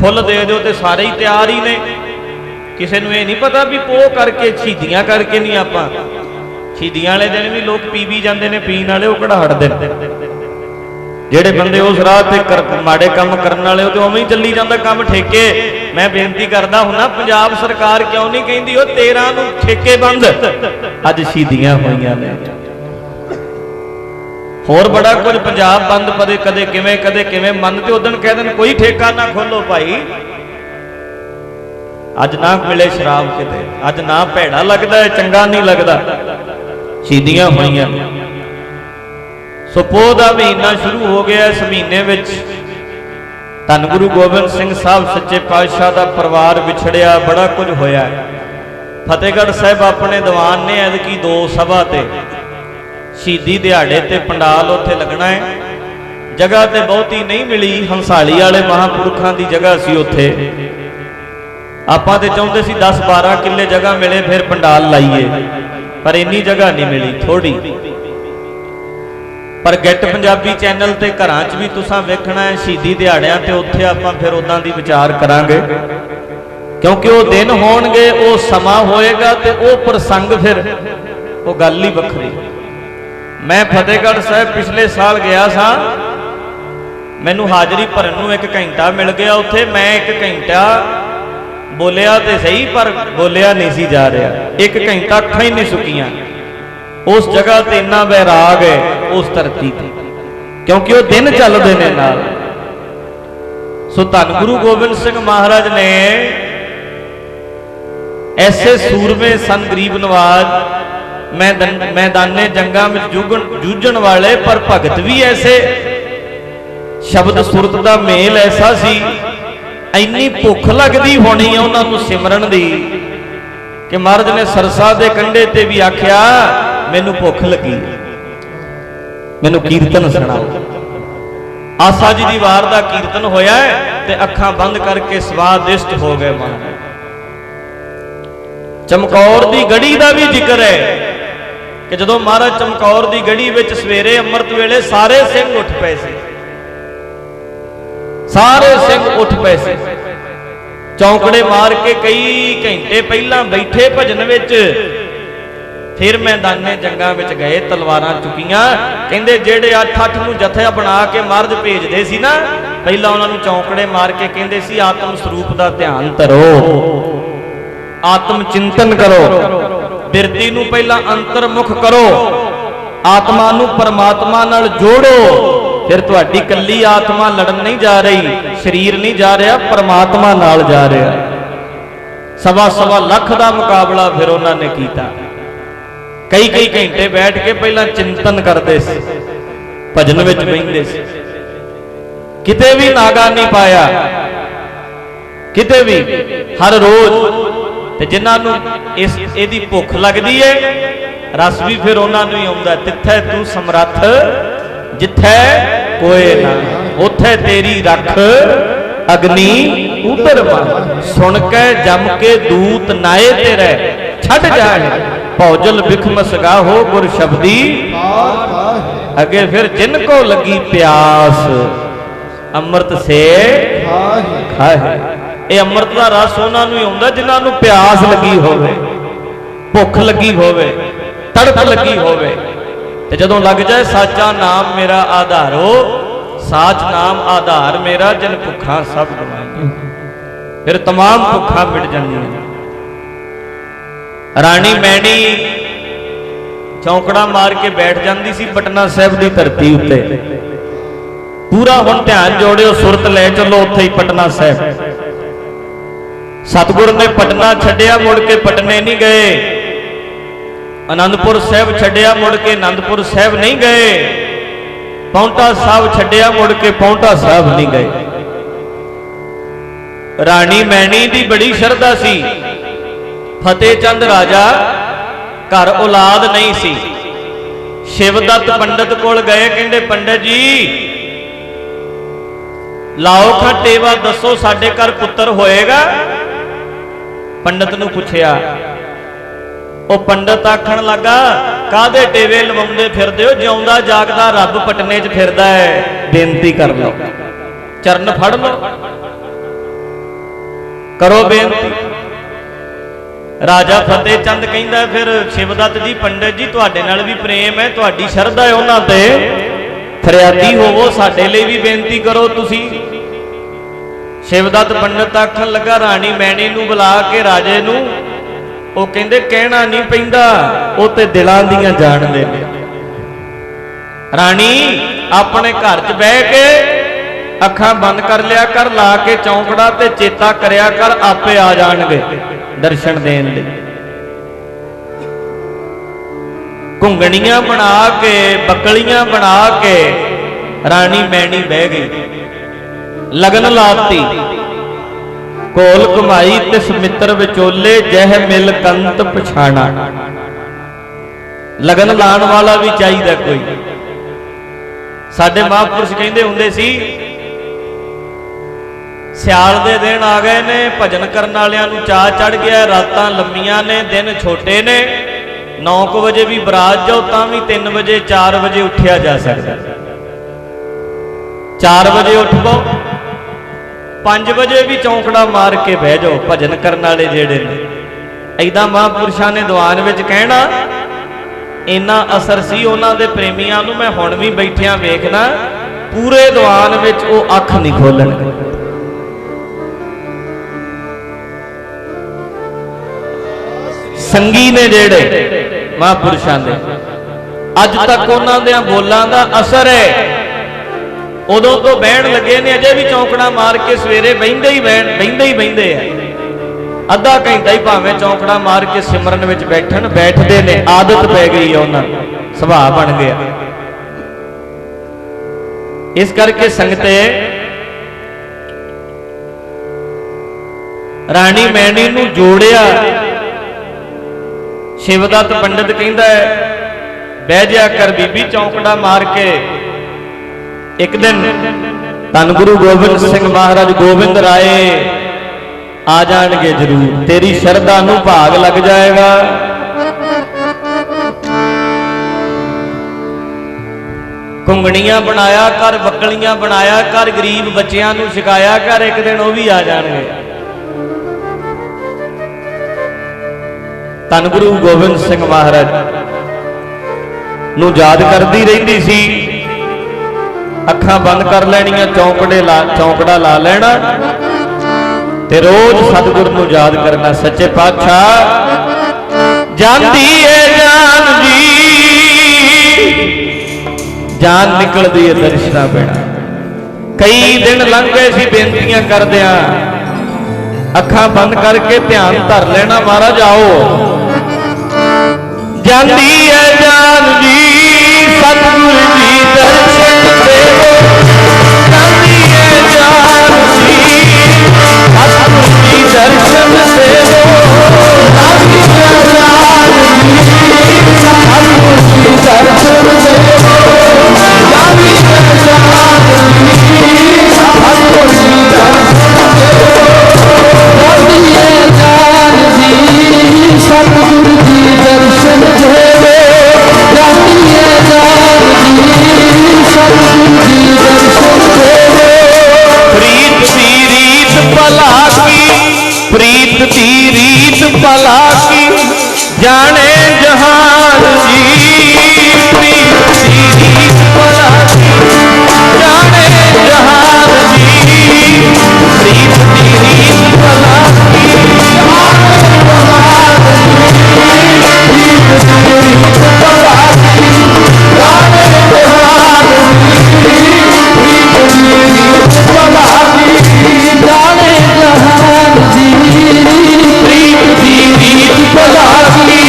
Full दे दो तो सारे ही तैयार ही ने। किसी को यह नहीं पता भी पोह करके शहीदियां करके नहीं, आप शहीदियां वाले दिन भी लोग पी भी जाते हैं, पीने वाले वो किहड़ा हटदे ने। ਜਿਹੜੇ ਬੰਦੇ ਉਸ ਰਾਹ ਤੇ ਮਾੜੇ ਕੰਮ ਕਰਨ ਵਾਲੇ ਉਹ ਤੇ ਉਵੇਂ ਹੀ ਚੱਲੀ ਜਾਂਦਾ ਕੰਮ ਠੇਕੇ। ਮੈਂ ਬੇਨਤੀ ਕਰਦਾ ਹੁੰਨਾ, ਪੰਜਾਬ ਸਰਕਾਰ ਕਿਉਂ ਨਹੀਂ ਕਹਿੰਦੀ ਉਹ 13 ਨੂੰ ਠੇਕੇ ਬੰਦ, ਅੱਜ ਸ਼ਹੀਦੀਆਂ ਹੋਈਆਂ ਨੇ। ਹੋਰ ਬੜਾ ਕੁਝ ਪੰਜਾਬ ਬੰਦ ਪਦੇ ਕਦੇ ਕਿਵੇਂ ਮੰਨ ਤੇ ਉਦਣ ਕਹਿ ਦੇਣ ਕੋਈ ਠੇਕਾ ਨਾ ਖੋਲੋ ਭਾਈ। ਅੱਜ ਨਾ ਮਿਲੇ ਸ਼ਰਾਬ ਕਿਤੇ, ਅੱਜ ਨਾ ਭੈੜਾ ਲੱਗਦਾ ਹੈ, ਚੰਗਾ ਨਹੀਂ ਲੱਗਦਾ। ਸ਼ਹੀਦੀਆਂ ਹੋਈਆਂ। सो पोह का महीना शुरू हो गया। इस महीने में धन गुरु गोबिंद सिंह साहब सच्चे पातशाह का परिवार विछड़िया, बड़ा कुछ होया। फतेहगढ़ साहब अपने दीवान ने ऐदकी 2 सभा ते शहीदी दिहाड़े ते पंडाल उत्थे लगना है। जगह तो बहुती नहीं मिली, हंसाली वाले महापुरखों की जगह सी उत्थे। आपां ते चाहुंदे सी 10-12 किले जगह मिले फिर पंडाल लाइए, पर इन्नी जगह नहीं मिली, थोड़ी। पर गैट पंजाबी चैनल ते घरां च भी तुसां वेखना है शहीदी दिहाड़ियां ते उत्थे आपां फिर उदां दी विचार करांगे, क्योंकि वो दिन होणगे, वो समा होएगा ते वो प्रसंग फिर वो गल ही वखरी। मैं फतेहगढ़ साहब पिछले साल गया सा, मैनू हाजरी भरन नूं 1 घंटा मिल गया उत्थे। मैं 1 घंटा बोलिया तो सही पर बोलिया नहीं सी जा रहा। 1 घंटा अखां ही नहीं सुकियां। उस जगह ते इन्ना वैराग है उस धरती ते, क्योंकि वो दिन चलते हैं नाल। सो धन गुरु गोबिंद सिंह महाराज ने ऐसे सूरमे सन, गरीब नवाज मैदाने जंगा में जूझण वाले, पर भगत भी ऐसे, शब्द सुरत का मेल ऐसा सी। इन्नी भुख लगती होनी है उन्होंने सिमरन दी कि महाराज ने सरसा के कंढे ते भी आख्या मैनू भुख लगी, मैनू कीर्तन सुनाओ। आसा जी दी वार दा कीर्तन होया ते अखां बंद करके स्वादिष्ट हो गए महाराज। चमकौर दी गढ़ी दा भी जिक्र है कि जदों महाराज चमकौर दी गढ़ी विच सवेरे अमृत वेले सारे सिंह उठ पे से, सारे सिंह उठ पे से, चौंकड़े मार के कई घंटे पहला बैठे भजन विच। फिर मैदाने जंगा विच गए, तलवारां चुकियां। कहंदे जेड़े 8-8 नूं जत्था बना के महाराज भेजदे सी ना, पहला उन्हां नूं चौंकड़े मार के कहंदे सी आत्म स्वरूप दा ध्यान धरो, आत्म चिंतन करो, बिरती नूं पहला अंतर्मुख करो, आत्मा नूं परमात्मा नाल जोड़ो। फिर तुहाडी कल्ली आत्मा लड़न नहीं जा रही, शरीर नहीं जा रहा, परमात्मा नाल जा रहा। 1.25 लाख का मुकाबला फिर उन्होंने किया। कई घंटे बैठ के पहला चिंतन करते थे, भजन विच बहिंदे सी, किते भी नागा नहीं पाया, किते भी, हर रोज। ते जिन्हां नूं इहदी भुख लगदी है, रस भी फिर उन्होंने ही आउंदा। तिथे तू समरथ जिथे कोई ना, उथे तेरी रख अग्नि उधर मन। सुन के जम के दूत नाए तेरे छड़ जाए, भौजल बिखमस गाहो गुर शब्दी। अगे फिर जिनको लगी प्यास अमृत से खाए। ये अमृत का रस उन्होंने ही आउंदा जिन्होंने प्यास लगी होवे, भुख लगी होवे, तड़प लगी होवे। ते जदों लग जाए साचा नाम मेरा आधारो, साच नाम आधार मेरा, जिन भुखा सब गवाई। फिर तमाम भुखा मिट जांदियां। राणी मैणी चौंकड़ा मार के बैठ जाती सी पटना साहब की धरती उत्ते। पूरा हुण ध्यान जोड़ियो, सुरत ले चलो उत्थे ही पटना साहब। सतगुर ने पटना छड्डिया, मुड़ के पटने नहीं गए। आनंदपुर साहब छड्डिया, मुड़ के आनंदपुर साहब नहीं गए। पौंटा साहब छड्डिया, मुड़ के पौंटा साहब नहीं गए। राणी मैणी की बड़ी श्रद्धा सी। फतेह चंद राजा घर औलाद नहीं सी। शिवदत्त पंडित कोल गए, कहंदे पंडित जी लाओ खां टेवा, दसो साडे घर पुत्र होएगा। पंडित नूं पुछया, ਉਹ पंडित आखण लगा कादे टेवे लवाउंदे फिरदे हो, जिउंदा जागदा रब पटने च फिरदा है, बेनती कर लो, चरण फड़ लो। करो बेनती। राजा फतेह चंद कहता फिर शिवदत्त जी पंडित जी तुहाडे नाल भी प्रेम है, तुहाडी शरधा है उन्हां ते, फरियादी होवो साडे लई भी बेनती करो तुसी। शिवदत्त पंडित आखन लगा राणी मैणी नूं बुला के राजे नूं, ਉਹ ਕਹਿੰਦੇ ਕਹਿਣਾ नहीं ਪੈਂਦਾ, ਉਹ ਤੇ ਦਿਲਾਂ ਦੀਆਂ ਜਾਣਦੇ ਨੇ। राणी अपने घर च बह के अखां बंद कर लिया कर, ला के चौंकड़ा ते चेता करया कर, आपे आ जाणगे दर्शन देण लई। घुंगणियां बना के बकलियां बना के राणी मैणी बह गई, लगन लाती। कोल घुमाई तिस मित्र विचोले, जह मिल कंत पछाणा। लगन लाण वाला भी चाहिए कोई। साडे महापुरुष कहंदे हुंदे सी, सियाल दे दिन आ गए ने, भजन करन वालियां नूं चाह चढ़ गया, रातां लंमियां ने, दिन छोटे ने, 9 वजे भी बरात जाओ तां भी 3 वजे 4 वजे उठिया जा सकदा। 4 वजे उठ पाओ, 5 वजे भी चौंकड़ा मार के बह जाओ, भजन करने वाले जेड़े ने। ऐदा महापुरुषां ने दीवान विच कहना, इन्ना असर सी उन्हां दे प्रेमियां नूं, मैं हुण भी बैठिया वेखना, पूरे दीवान विच वो अख नहीं खोलणगे। संगी ने जेड़े महापुरुषां दे, अज तक उन्हां दे बोलां दा असर है। उदों तो बहन लगे ने, अजे भी चौंकड़ा मार के सवेरे बहिंदे ही बहिंदे है। अद्धा घंटा ही भावें चौंकड़ा मार के सिमरन विच बैठन, बैठते ने, आदत पै गई है उन्होंने, सुभाव बन गया। इस करके संगते राणी मैणी नूं जोड़िया। शिवदत्त पंडित कहंदा है, बह जा कर बीबी चौंकड़ा मार के। एक दिन धन गुरु गोबिंद सिंह महाराज गोबिंद राय आ जाएंगे जरूर, तेरी शरधा नूं भाग लग जाएगा। घुंगणियां बनाया कर, बकलियां बनाया कर, गरीब बच्चियां नूं छकाया कर, एक दिन वो भी आ जाएंगे। धन गुरु गोबिंद सिंह महाराज नूं याद करती रहिंदी सी, अखां बंद कर लैणियां, चौंकड़ा ला लेना ते रोज सतगुर नूं याद करना। सच्चे पातशाह जांदी है जान जी, जान निकलदी है दर्शना बिना। कई दिन लंघ गए सी बेनतियां करदियां, अखां बंद करके ध्यान धर लेना, महाराज आओ। जांदी है जान जी, सतगुर जी दर्शन देवो। जांदी है जान जी, सतगुर जी दर्शन देवो। जांदी है जान जी, सतगुर जी दर्शन देवो। जांदी है जान जी, सतगुर जी दर्शन देवो। जांदी है जान जी, सतगुर जी दर्शन देवो। जांदी है जान जी, सतगुर जी दर्शन देवो। प्रीत दी रीत भला की, प्रीत दी रीत भला की, जाने जहान जी। प्रीत दी रीत भला की, जाने जहान जी। प्रीत दी रीत भला की, जाने जहान जी। प्रीत दी रीत भला की, जाने जहान जी। प्रीत दी रीत भला की, जाने जहान जी। प्रीत दी रीत भला की,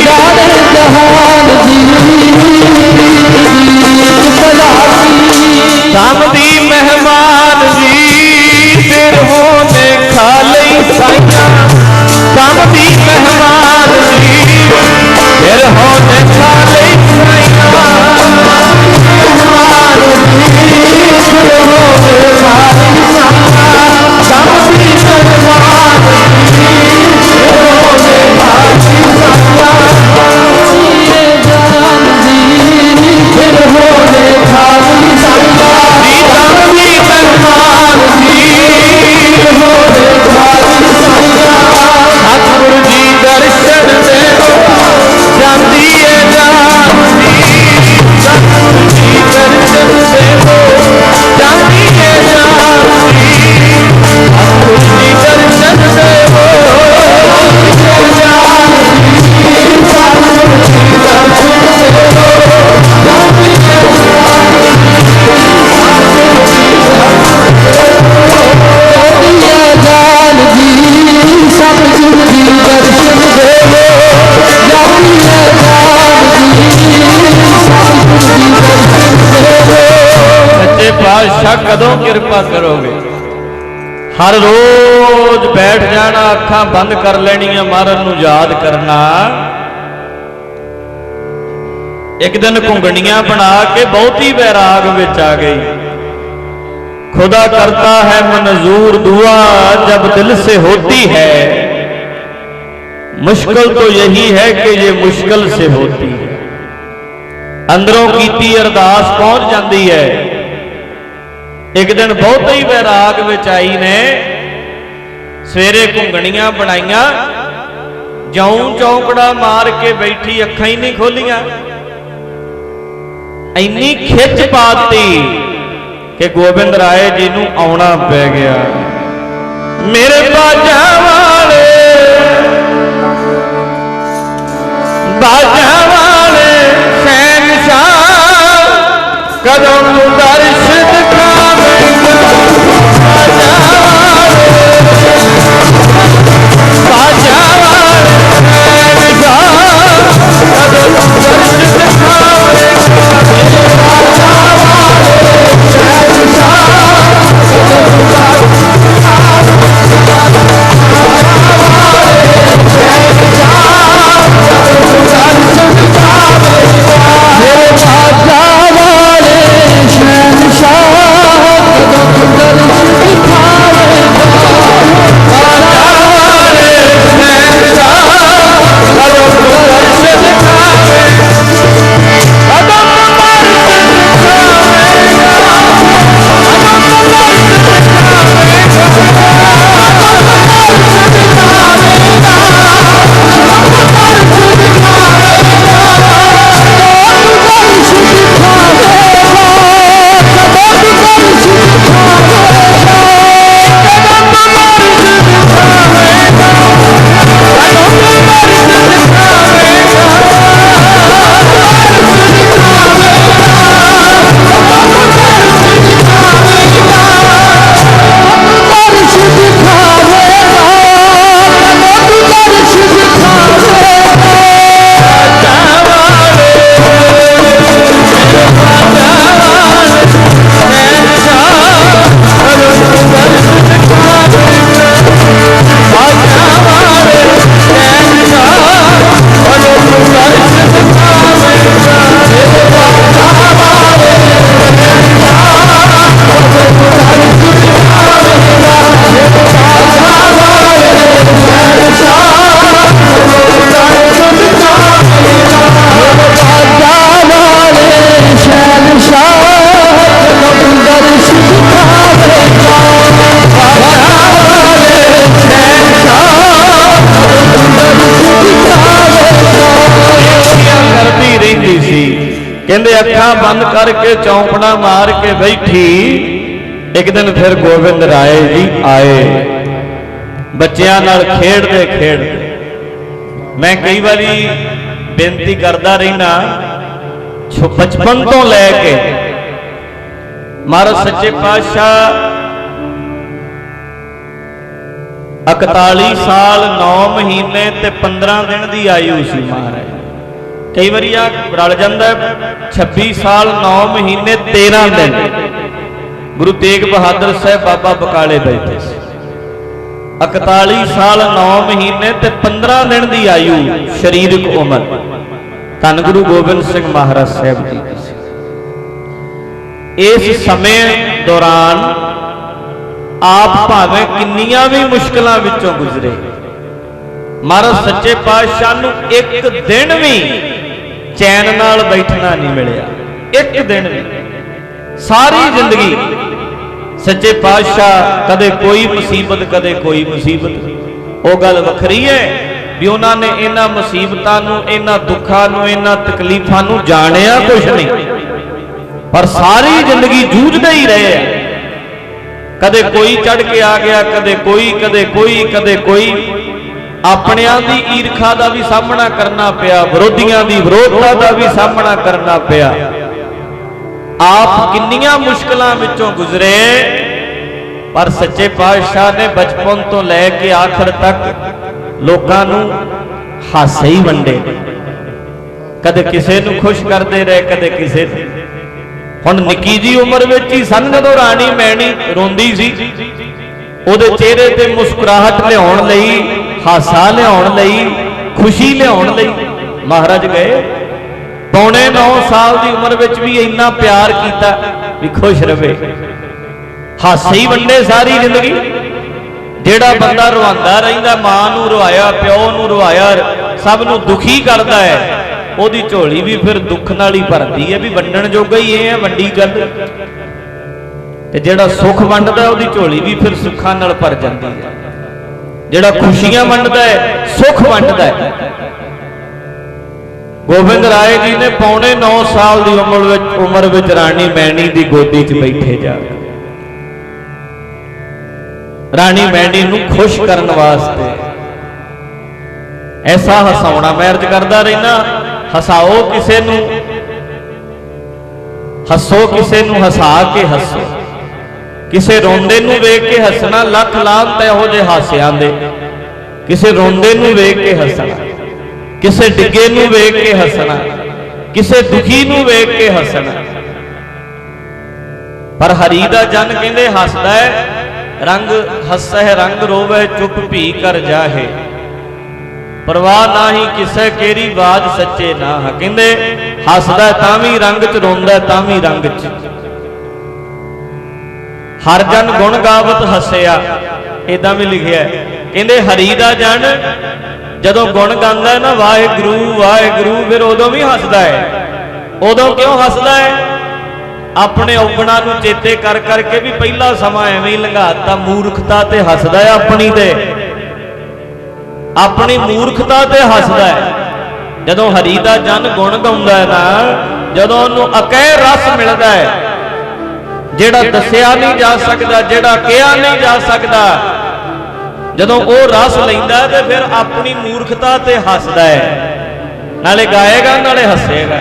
जाने जहान जी। राम दी मेहमान जी, फिर होने खा लई साइया। राम दी मेहमान जी, फिर होने खा लई साइया। मेहमान जी, फिर होने खा लई साइया। राम दी मेहमान जी, फिर होने खा लई साइया। जान जी, फिर होने खा लई साइया। राम दी मेहमान जी, फिर होने खा लई कदों कृपा करोगे। हर रोज बैठ जाना, अखां बंद कर लेनियां, महाराज नूं याद करना। एक दिन घुंगणियां बना के बहुती बैराग विच आ गई। खुदा करता है मंजूर दुआ जब दिल से होती है, मुश्किल तो यही है कि ये मुश्किल से होती है। अंदरों कीती अरदास पहुंच जाती है। एक दिन बहुत ही बैराग विच आई ने, सवेरे घुंगणियां बनाईयां, जऊं चौंकड़ा मार के बैठी, अखां ही नहीं खोलियां। इन्नी खिच पाती कि गोबिंद राय जी नूं आउणा पै गया। मेरे बाजा वाले, बाजा वाले शहनशाह, कदों तू दर्श दिखावेगा। बाजा वाले, बाजा वाले शहनशाह, कदों तू दर्श दिखावेगा। कहते अखा बंद करके चौंकड़ा मार के बैठी। एक दिन फिर गोबिंद राय जी आए, बच्चों नाल खेडदे खेडदे। मैं कई बारी बेनती करता रहना, बचपन तो लैके महाराज सच्चे पातशाह 41 साल 9 महीने ते 15 दिन की आयु सी महाराज। कई बार रल जाता 26 साल 9 महीने 13 दिन गुरु तेग बहादुर साहब बाबा बकाले बैठे। 41 साल 9 महीने ते 15 दिन की आयु शरीरक उम्र धन गुरु गोबिंद सिंह महाराज साहब जी। इस समय दौरान आप भावें किन्नियां भी मुश्किलों विचों गुजरे, महाराज सच्चे पातशाह नूं एक दिन भी चैन नाल बैठना नहीं मिलिया। एक दिन भी, सारी जिंदगी सच्चे पातशाह कदे कोई मुसीबत कदे कोई मुसीबत। वो गल वखरी है भी उन्होंने इन्हां मुसीबतां नूं, इन्हां दुखां नूं, इन्हां तकलीफां नूं जाणिया कुछ नहीं, पर सारी जिंदगी जूझदे ही रहे। कदे कोई चढ़ के आ गया, कदे कोई, कदे कोई, कदे कोई। अपनियां दी ईर्खा का भी सामना करना पिया, विरोधियों की विरोधता का भी सामना करना पिया। आप किन्नियां मुश्किलों विचों गुजरे, पर सच्चे पातशाह ने बचपन तो लैके आखिर तक लोकां नूं हासे ही वंडे। कदे किसे नूं खुश करते रहे, कदे किसे। हुण निक्की जी उम्र विच ही सन जदों राणी मैणी रोंदी सी, उहदे चेहरे ते मुस्कुराहट लियाउण लई, हासा लियाउण लई, खुशी लियाउण लई महाराज गए। पौने 9 साल की उम्र विच भी इन्ना प्यार कीता भी खुश रहे, हासे ही वंडे सारी जिंदगी। जेड़ा बंदा रुआंदा रहिंदा, मां नूं रुआया, प्यो नूं रुआया, सब नूं दुखी करदा है, ओदी झोली भी फिर दुख नाल ही भरदी है, भी वंडण जोगा ही है वड्डी गल। ते जेड़ा सुख वंडदा ओदी झोली भी फिर सुखां नाल भर जांदी है। जेड़ा खुशियां वंडदा है, सुख वंडदा है। गोबिंद राय जी ने पौने 9 साल की उम्र विच राणी मैणी की गोदी च बैठे जा, राणी मैणी नूं खुश करने वास्ते ऐसा हसाउणा मैं अर्ज करदा रहना, हसाओ किसे नूं, हसो किसे नूं हसा के हसो। किसे रोंदे नूं वेख के हसना, लख लानत इहो जिहे हासियां दे। किसे रोंदे नूं वेख के हसना, किसे डिगे नूं वेख के हसना, किसे दुखी नूं वेख के हसना। पर हरी दा जन कहंदे हसदा है, रंग हसै रंग रोवे, चुप भी कर जाहे, परवाह ना ही किसे केरी बाज सच्चे ना। कहंदे हसदा तां भी रंग च, रोंदा तां भी रंग च। हर जन गुण गावत हसिया, इदां भी लिखिया। कहंदे हरी दा जन जदों गुण गांदा है ना, वाहिगुरू वाहिगुरू, फिर उदों भी हसदा है। उदों क्यों हसदा है? अपने औगणा नूं चेते कर करके भी पहला समा एवें ही लंघाता, मूर्खता ते हसदा है, अपनी मूर्खता ते हसदा है। जदों हरी दा जन गुण गाउंदा है ना, जदों उहनूं अकह रस मिलदा है, जेड़ा दसिया नहीं जा सकता, जेड़ा कहा नहीं जा सकता, जदों वो रस लैंदा है तो फिर अपनी मूर्खता ते हसदा है। नाले गाएगा नाले हसेगा,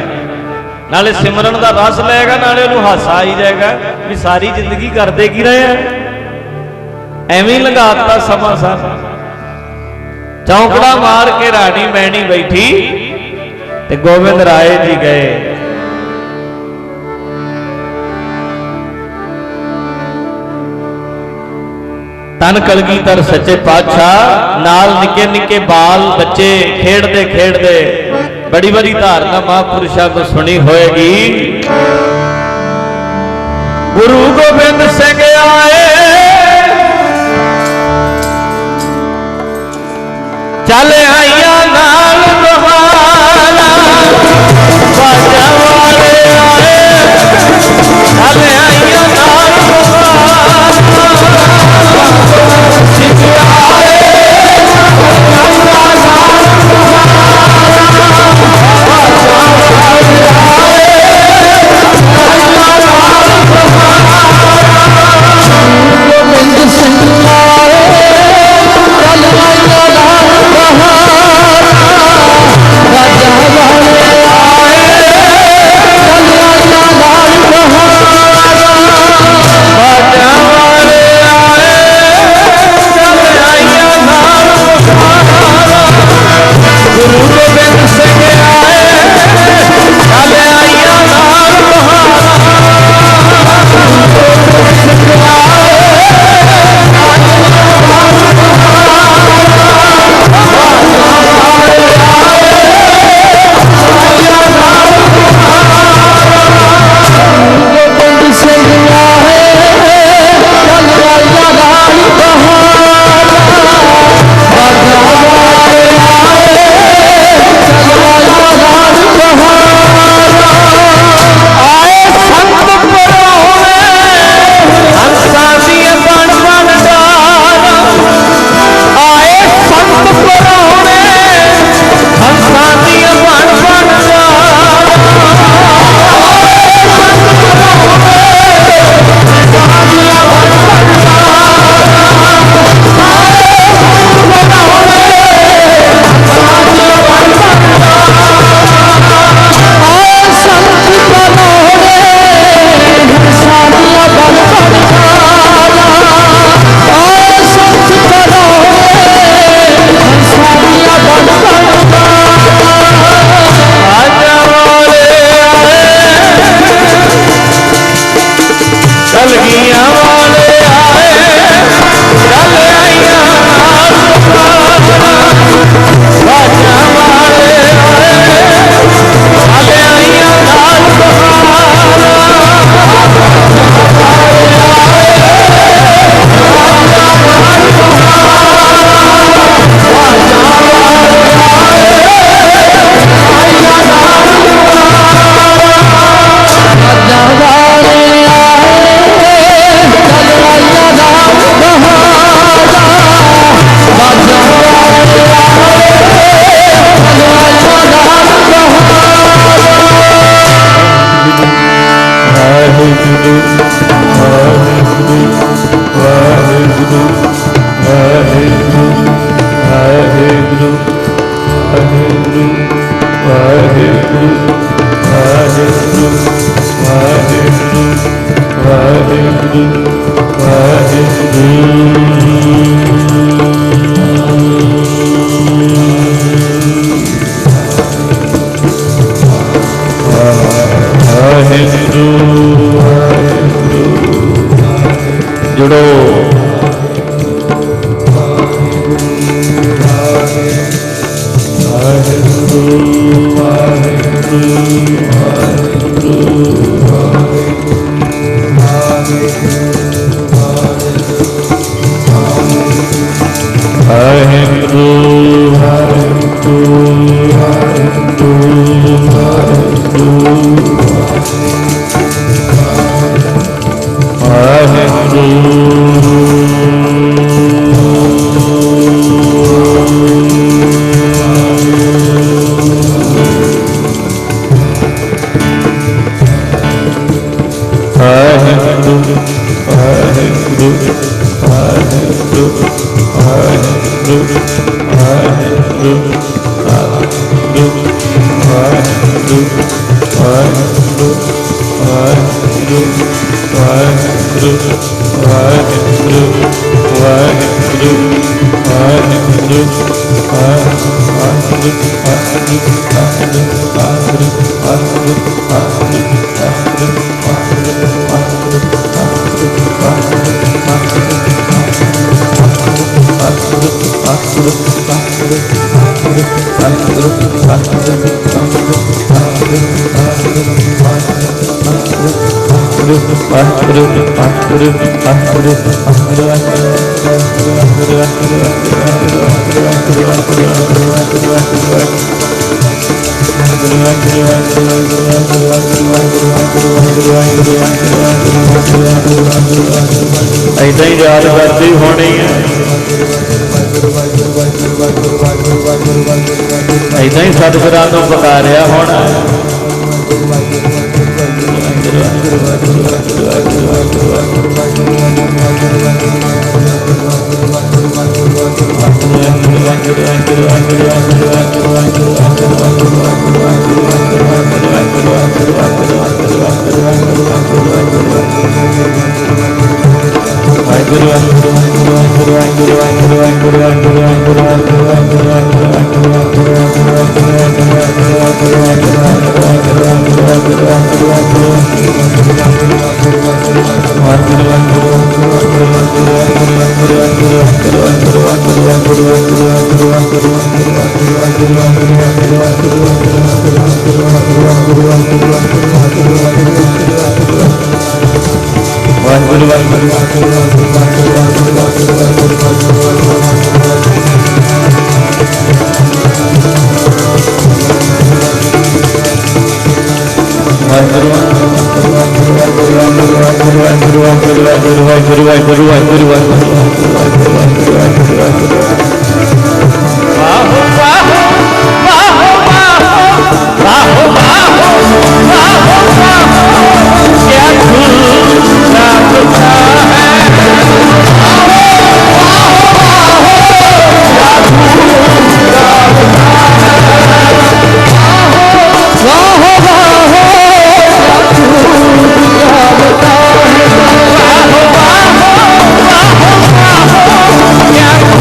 नाले सिमरन का रस लेगा, नाले उन्होंने हासा आई जाएगा भी सारी जिंदगी करते की रहे हैं, एवं लंघाता समा सा। चौंकड़ा मार के राणी मैणी बैठी ते गोविंद राय जी गए। तन कलगीधर सच्चे पातशाह नाल निके निके बाल बच्चे खेड़ते खेड़ते, बड़ी बड़ी धारणा महापुरुषों को सुनी होएगी। गुरु गोबिंद सिंह आए, चल आइया नाल बहाना, बाजा वाले आए, चल आइया नाल बहाना, सिंह आए, गोबिंद सिंह आए, चल आइया नाल बहाना। जुड़ो। ऐसा ही याद करती होनी है, ऐसा ही सतगुरां नूं पुकारिया होना। Yeah.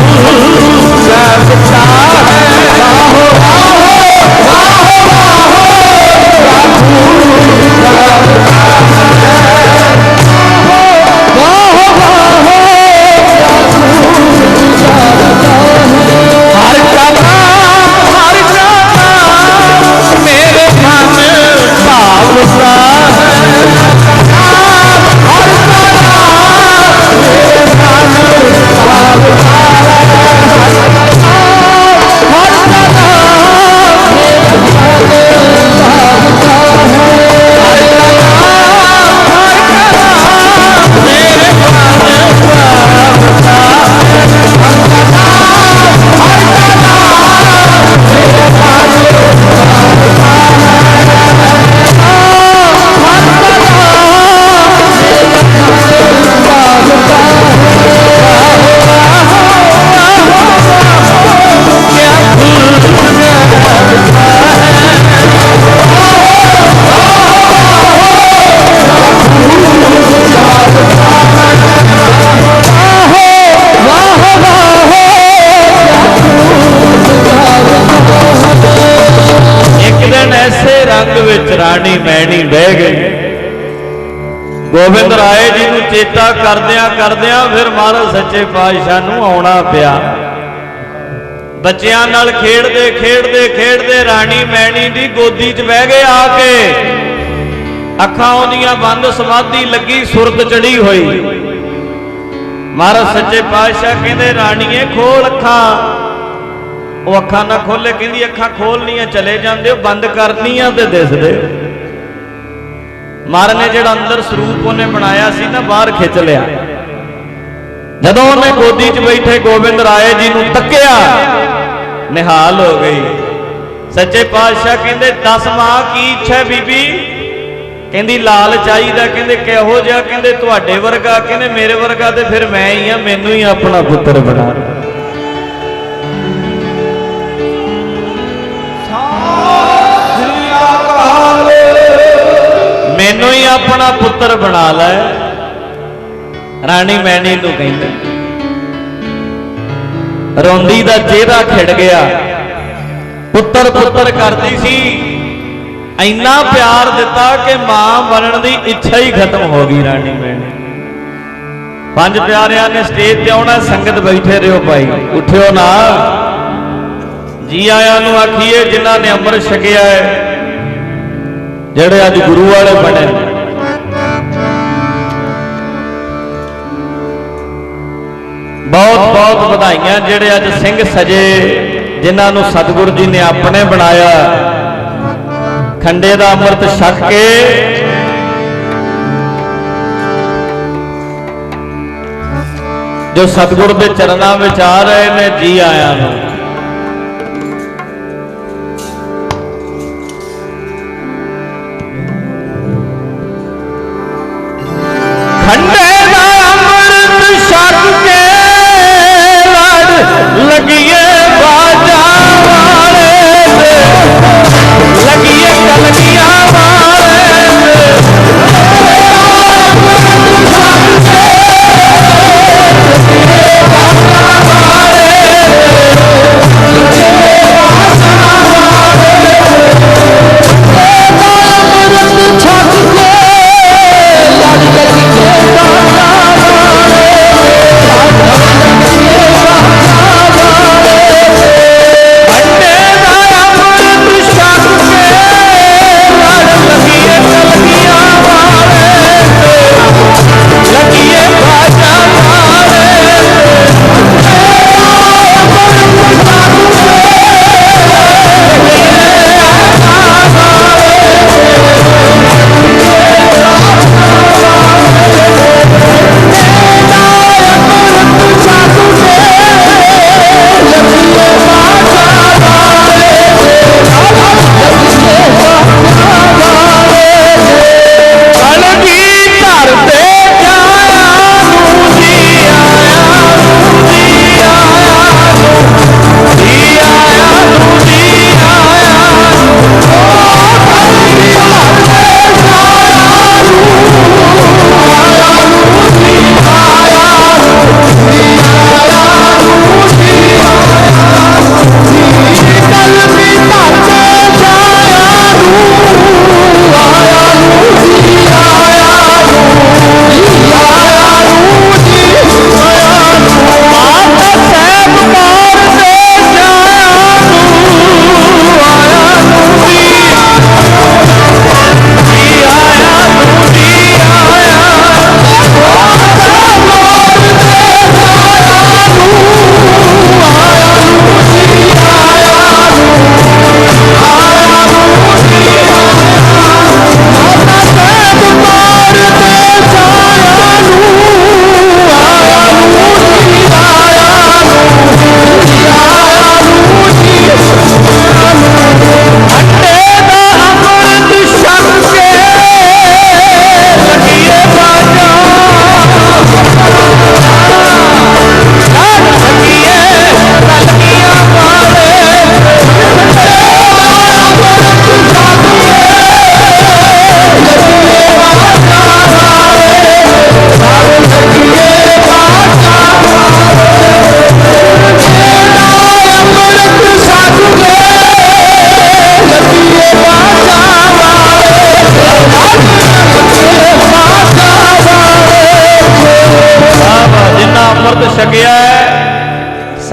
राणी मैनी बह गई। गोबिंद राय जी नूं चेता करदियां करदियां फिर महाराज सच्चे पातशाह नूं आउणा पिया। बच्चियां नाल खेडदे खेडदे खेडदे राणी मैनी दी गोदी च बह गए आके। अखां ओहदियां बंद, समाधि लगी, सुरत चढ़ी हुई। महाराज सच्चे पातशाह कहंदे राणीए खोल अखां। वो अखां ना खोले, कहंदी अखां खोलनियां चले जांदे हो, बंद करनियां ते दिसदे। महाराज ने जिहड़ा अंदर स्वरूप उन्हें बनाया सी ना बाहर खिंच लिया। जदों उन्हें गोदी च बैठे गोबिंद राय जी नूं तक्किया, निहाल हो गई। सच्चे पातशाह कहंदे दस मां की इच्छा है बीबी? कहंदी लाल चाहिदा। कहंदे किहो जिहा? कहंदे तुहाडे वर्गा। कहंदे मेरे वर्गा ते फिर मैं ही हां, मैनूं ही अपना पुत्तर बना। मैनू ही अपना पुत्र बना लै। राणी मैनी नूं कहंदे। रोंदी दा चेहरा खिड़ गया। पुत्र पुत्र करती सी, इन्ना प्यार दिता कि मां बनने की इच्छा ही खत्म हो गई। राणी मैनी पंज प्यारियां ने स्टेज ते आउणा, संगत बैठे रहो भाई, उठियो ना। जी आया नूं आखीए जिन्हां ने अमृत छकिया है, जेड़े अज गुरु वाले बने। बहुत बहुत बधाइयां जेड़े अज सिंह सजे, जिन्हां नूं सतगुरु जी ने अपने बनाया। खंडे दा अमृत छक के जो सतगुरु के चरणों में आ रहे ने, जी आया नूं।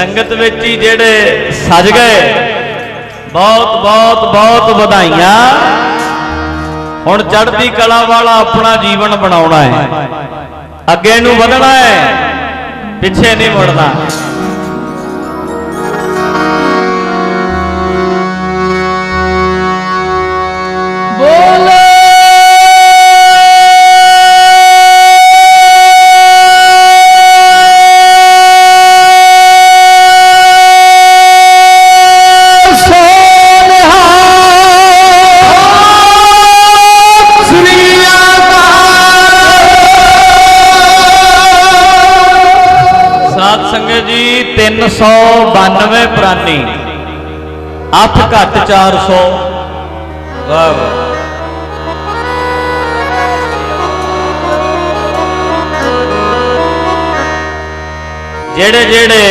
संगत विच ही जिहड़े सज गए बहुत बहुत बहुत बधाइयां। हुण चढ़दी कला वाला अपना जीवन बनाउणा है, अगे नूं वधना है, पिछे नहीं मुड़ना। बोले जी 392 प्राणी, 8 घट 400। वाह वाह। जेड़े जेड़े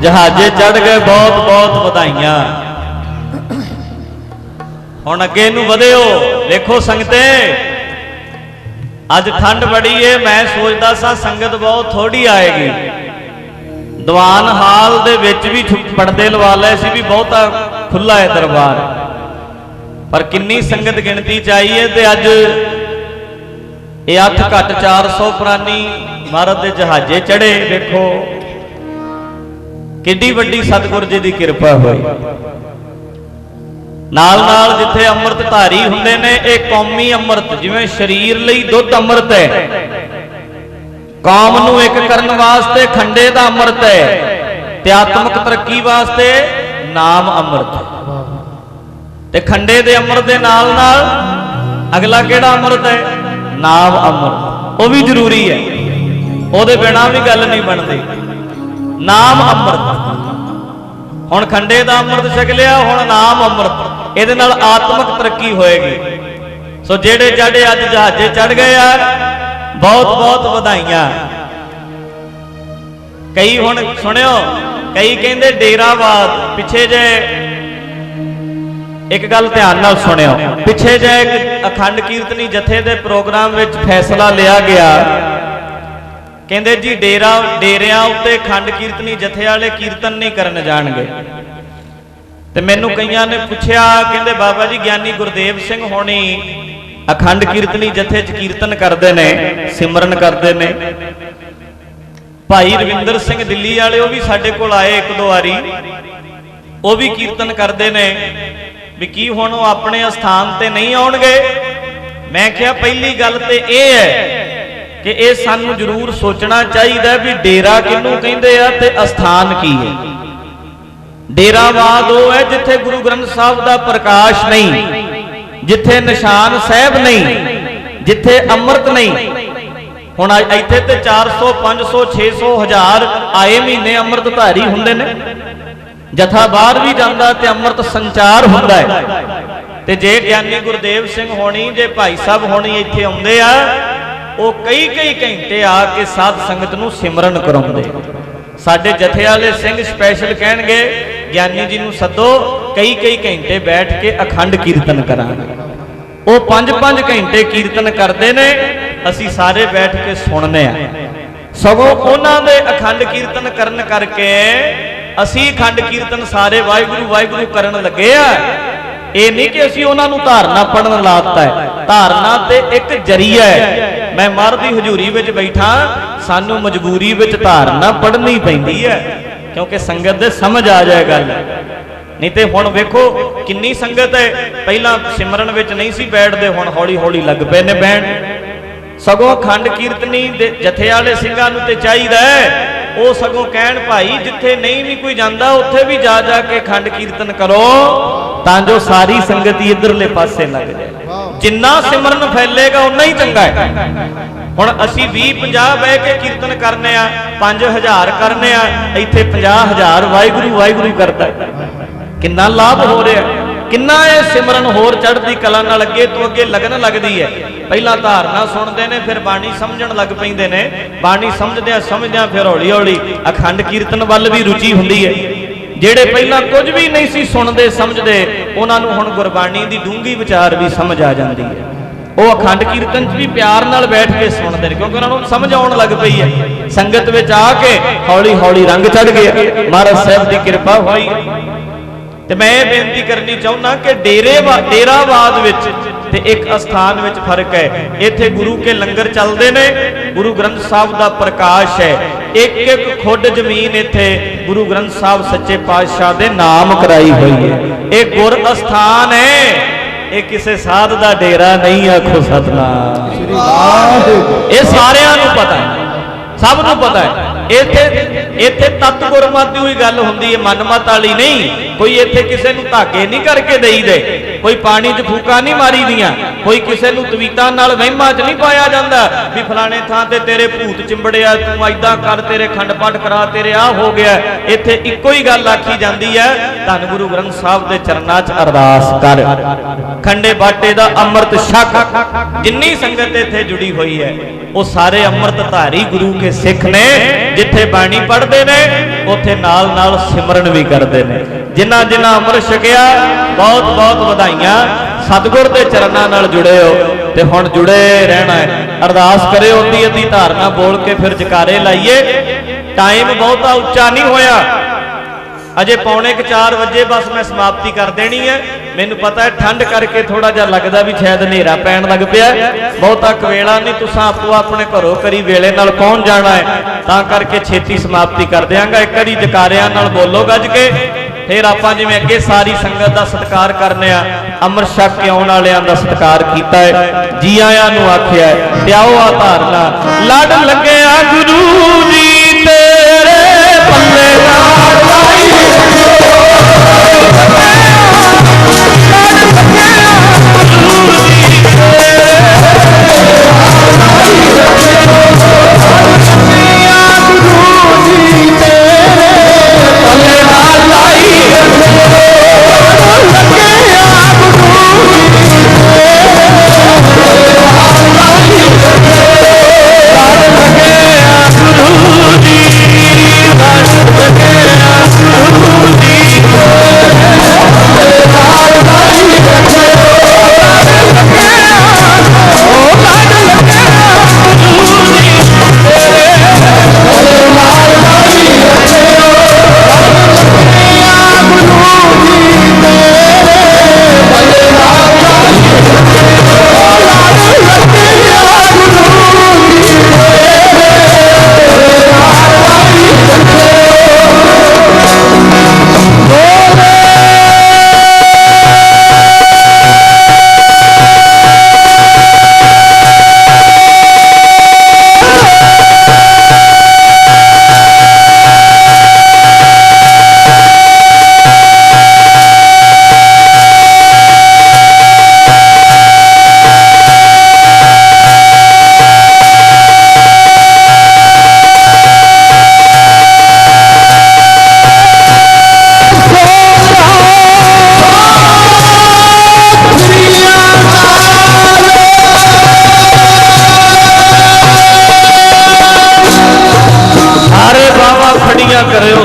जहाजे चढ़ गए बहुत बहुत बधाइयां। हुण अगे नूं वधिओ। देखो संगते अज ठंड बड़ी है, मैं सोचदा सा संगत बहुत थोड़ी आएगी। दीवान हाल दे विच भी पड़दे लवा लए सी भी बहुता खुला है दरबार, पर किन्नी संगत गिणती चाहिए। ते अज ये 8 घट 400 प्राणी महाराज दे जहाजे चढ़े। देखो किड्डी वड्डी सतगुर जी की कृपा हुई। नाल नाल जिथे अमृत धारी हुंदे ने, एक कौमी अमृत, जिवें शरीर लई दुध अमृत है, कौम नूं एक करन वास्ते खंडे दा अमृत है, ते आत्मक तरक्की वास्ते नाम अमृत है। ते खंडे दे अमृत दे नाल नाल अगला केड़ा अमृत है? नाम अमृत। वो भी जरूरी है, ਉਹਦੇ बिना भी गल नहीं बनती। नाम अमृत, हुण खंडे दा अमृत छक लिया, हुण नाम अमृत, ਇਹਦੇ ਨਾਲ आत्मक तरक्की होएगी। सो जेड़े जाड़े अज जहाजे चढ़ गए आ, बहुत बहुत बधाइयां। कई हुण सुनियो, कई कहंदे डेरावाद। पिछे जे एक गल ध्यान नाल सुनियो, पिछे जे एक अखंड कीर्तनी जथे दे प्रोग्राम विच फैसला लिया गया, कहंदे जी डेरियां उत्ते खंड कीर्तनी जथे वाले कीर्तन नहीं करन जाणगे। ते मैनू कईयां ने पुछया, कहंदे बाबा जी ज्ञानी गुरदेव सिंह होनी अखंड कीर्तनी जथे च कीर्तन करते ने, सिमरन करते ने। भाई रविंदर सिंह दिल्ली वाले वो भी साडे कोल आए एक दो वारी, वो भी कीर्तन करते ने, भी की हुण वो अपने स्थान ते नहीं आउणगे। मैं कहा पहली गल ते ये है कि ये सानू जरूर सोचना चाहिए भी डेरा किनू कहिंदे आ ते अस्थान की है। डेरावाद वो है जिथे गुरु ग्रंथ साहब का प्रकाश नहीं, जिथे निशान साहब नहीं, जिथे अमृत नहीं। हुण इत्थे ते 400 500 600 1000 आए महीने अमृतधारी हुंदे ने। जथा बाहर भी जांदा ते अमृत संचार हुंदा है। ते जे ज्ञानी गुरदेव सिंह होनी, जे भाई साहब होनी इत्थे आउंदे आ, वो कई कई घंटे आके साध संगत नूं सिमरन कराउंदे। साडे जथे वाले सिंह स्पैशल कहणगे ज्ञानी जी नूं सदो, कई कई घंटे बैठ के अखंड कीर्तन करांगे। वो 5-5 घंटे कीर्तन करते ने, असी सारे बैठ के सुनने आ। सगों उन्हां दे अखंड कीर्तन करन करके असी अखंड कीर्तन सारे वाहिगुरू वाहिगुरू करन लगे आ। ये नहीं कि असी उन्हां नूं धारना पढ़न लाता है। धारना ते एक जरिया है। मैं मर दी हजूरी विच बैठा, सानू मजबूरी विच धारना पढ़नी पैंदी है, क्योंकि संगत दे समझ आ जाए गल। नहीं तो हुण वेखो किन्नी संगत है, पहला सिमरन विच नहीं सी बैठदे, हुण हौली हौली लग पे ने बैठ। सगों खंड कीर्तनी दे जथे वाले सिंघां नूं ते चाहीदा है, वो सगों कहण भाई जिथे नहीं भी कोई जांदा उत्थे भी जा जा के खंड कीर्तन करो, तां जो सारी संगत ही इधरले पासे लग जाए। जिन्ना सिमरन फैलेगा उन्ना ही चंगा है। हुण असीं 20-50 बह के कीर्तन करने आ, 5000 करने आ, इत्थे 50,000 वाहिगुरू वाहिगुरू करता है। किन्ना लाभ हो रहा है, किन्ना ये सिमरन होर चढ़दी कला नाल अगे तो अगे लगन लगदी है। पहला धारना सुनते हैं, फिर बाणी समझण लग पैंदे ने, बाणी समझद्या फिर हौली हौली अखंड कीर्तन वल भी रुचि हुंदी है। जेड़े पहला कुछ भी नहीं सी सुनते समझते, उन्होंने हुण गुरबाणी की डूंगी विचार भी समझ आ जाती है। वो अखंड कीर्तन भी प्यार नाल बैठ के सुनते हैं, क्योंकि उन्होंने समझ आउण लग पई है। संगत में आके हौली हौली रंग चढ़ गया। महाराज साहब की कृपा हुई। तो मैं ये बेनती करनी चाहना कि डेरावाद विच ते एक अस्थान विच फर्क है। इत्थे गुरु के लंगर चलते ने, गुरु ग्रंथ साहब का प्रकाश है। एक एक खुड जमीन इत्थे गुरु ग्रंथ साहब सच्चे पातशाह दे नाम कराई हुई है। एक गुर अस्थान है, ये किसी साध का डेरा नहीं। आखो सतनाम। ये सारिਆਂ ਨੂੰ पता है, सब ਨੂੰ पता है। इत्थे तत्त गुरमत की हुई गल हुंदी है, मनमत वाली नहीं। कोई इत्थे किसी नूं धागे नहीं करके देई दे, कोई पानी च फूका नहीं मारी दियां, कोई किसी नूं तवीतां नाल वहमां च नहीं पाया जांदा भी फलाणे थां ते तेरे भूत चिंबड़िया, तूं ऐदां कर, तेरे खंड पाठ करा, तेरे आ हो गया। इत्थे इक्को ही गल आखी जांदी है, धन गुरु ग्रंथ साहब दे चरनां च अरदास कर, खंडे बाटे दा अमृत छक। जिन्नी संगत इत्थे जुड़ी हुई है वो सारे अमृतधारी गुरु के सिख ने। जिथे बाणी पढ़ते ने उथे नाल नाल सिमरन भी करते हैं। जिन्हां जिन्हां अमृत छकिया बहुत बहुत बधाइयां। सतगुर के चरणों नाल जुड़े हो ते हुण जुड़े रहना है। अरदास करे अद्धी अद्धी धारणा बोल के फिर जकारे लाइए। टाइम बहुता उच्चा नहीं होया, अजे 3:45 बजे बस मैं समाप्ति कर देनी है। मैनू पता है ठंड करके थोड़ा जा लगता भी शायद हनेरा पैन लग पिया, बहुता कवेला नहीं। तुसां आपो अपने घरों करी वेले नाल पहुंच जाना है, तां करके छेती समाप्ति कर देंगा। एक बारी जकारियां नाल बोलो गज के, फिर आपां जिवें अगे सारी संगत का सत्कार करने आ। अमृत छक के आउण वालियां दा सत्कार कीता है, जी आयां नूं आखिया है, ते आओ आ धारना। लड़ लग्गिया गुरु जी तेरे पल्ले नाल लाई,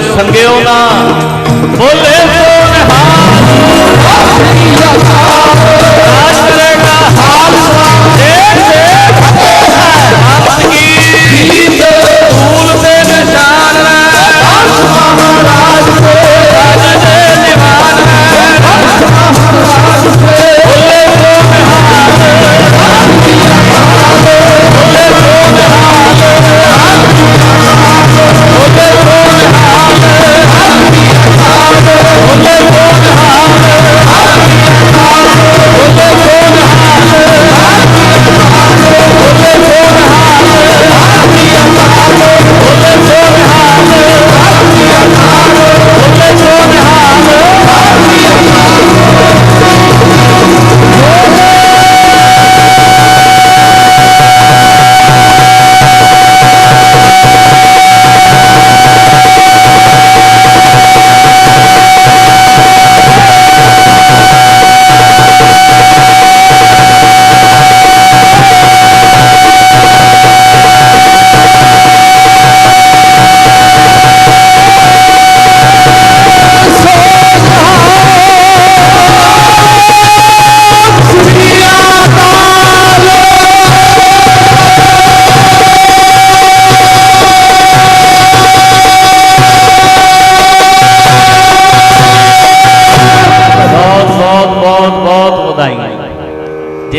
संगियो ना बोले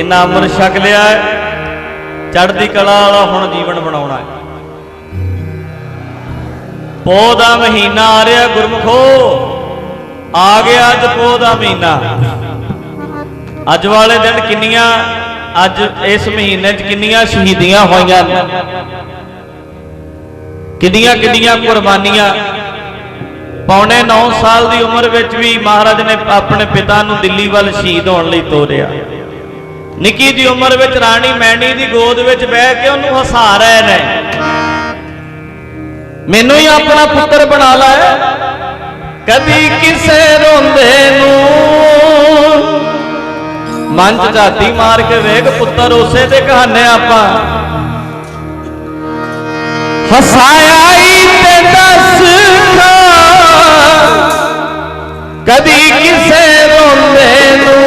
महीना अमृत छक लिया है, चढ़ती कला वाला हुण जीवन बनाउणा है। पोह दा महीना आ रहा गुरमुखो, आ गया अज पोह दा महीना। अज वाले दिन किन्नियां अज इस महीने च किन्नियां शहीदियां होईयां, किन्नियां किन्नियां कुर्बानियां। पौने 9 साल की उम्र विच भी महाराज ने अपने पिता नूं दिल्ली वाल शहीद होने लई तोरिया। निक्की जी उम्र विच राणी मैणी की गोद विच बह के उन्होंने हसा रहे ने, मैनू ही अपना पुत्र बना ला। कदी किसे रोंदे नूं मन च झाती मार के वेख पुत्र उसे ते कहाने आपां हसाया ते दस कदी किसे रोंदे नूं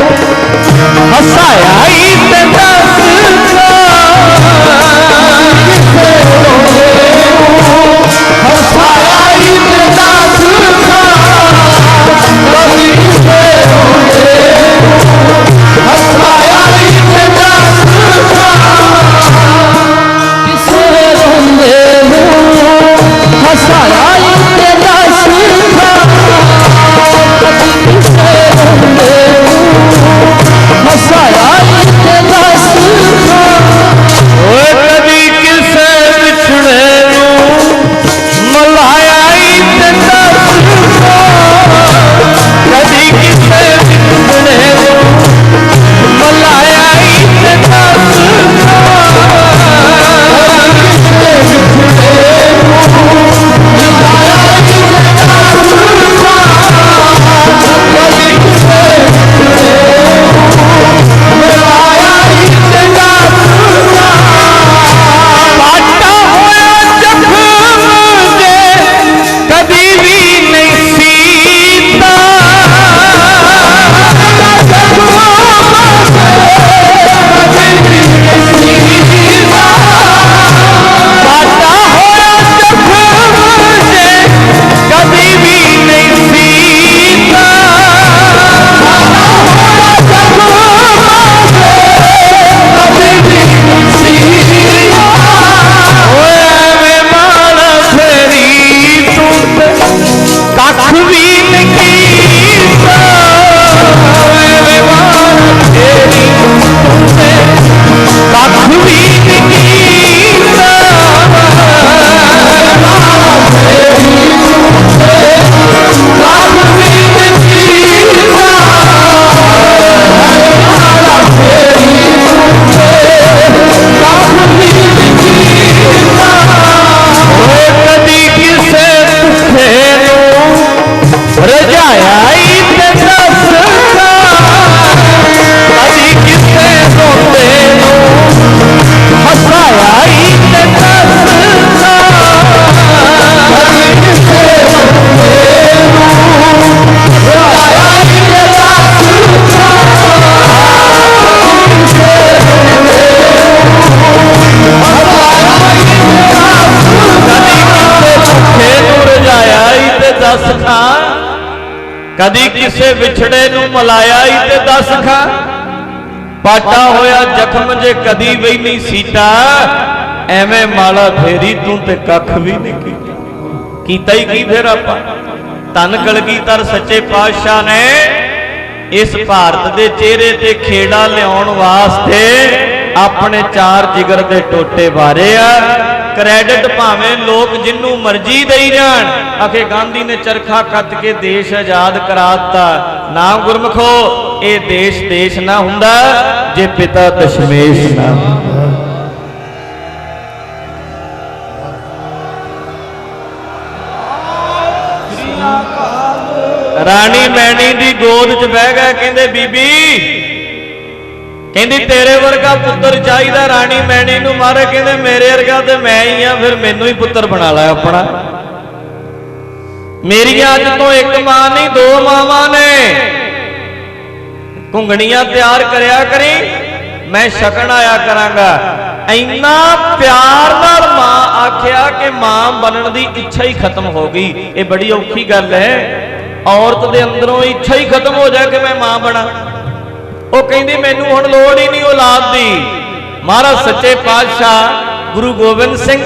हसाया ते दस कदी किसे विछड़े नूं मलाया ही ते दस खा। पाटा होया जख्म जे कदी भी नहीं सीटा, एवें माला फेरी तू ते कख भी नहीं कीता ही की। फिर आपां धन कलगीधर सच्चे पातशाह ने इस भारत दे चेहरे ते खेड़ा लियाउण वास्ते अपने चार जिगर दे टोटे वारे आ। क्रेडिट भावें लोग जिन्नू मर्जी दई जाण, आखे गांधी ने चरखा कत के देश आजाद करा दिता। ना गुरमुखो, ये देश देश ना हुंदा जे पिता दशमेश ना हुंदा। राणी मैणी दी गोद च बह गए, कहंदे बीबी कहंदी तेरे वर्गा पुत्र चाहिए। राणी मैणी नूं मारे, कहंदे मेरे वर्गा ते मैं ही हाँ, फिर मैनू ही पुत्र बना ला अपना। मेरी अज तो एक मां नहीं दो मावां ने। घुंगणियां तैयार करया करी, मैं शकन आया करांगा। इन्ना प्यार नाल मां आख्या कि मां बनन दी इच्छा ही खत्म हो गई। ये बड़ी औखी गल है, औरत दे अंदरों इच्छा ही खत्म हो जाए कि मैं मां बना। ਉਹ ਕਹਿੰਦੀ ਮੈਨੂੰ ਹੁਣ ਲੋੜ ਹੀ ਨਹੀਂ ਔਲਾਦ ਦੀ। ਮਹਾਰਾਜ ਸੱਚੇ ਪਾਤਸ਼ਾਹ ਗੁਰੂ ਗੋਬਿੰਦ ਸਿੰਘ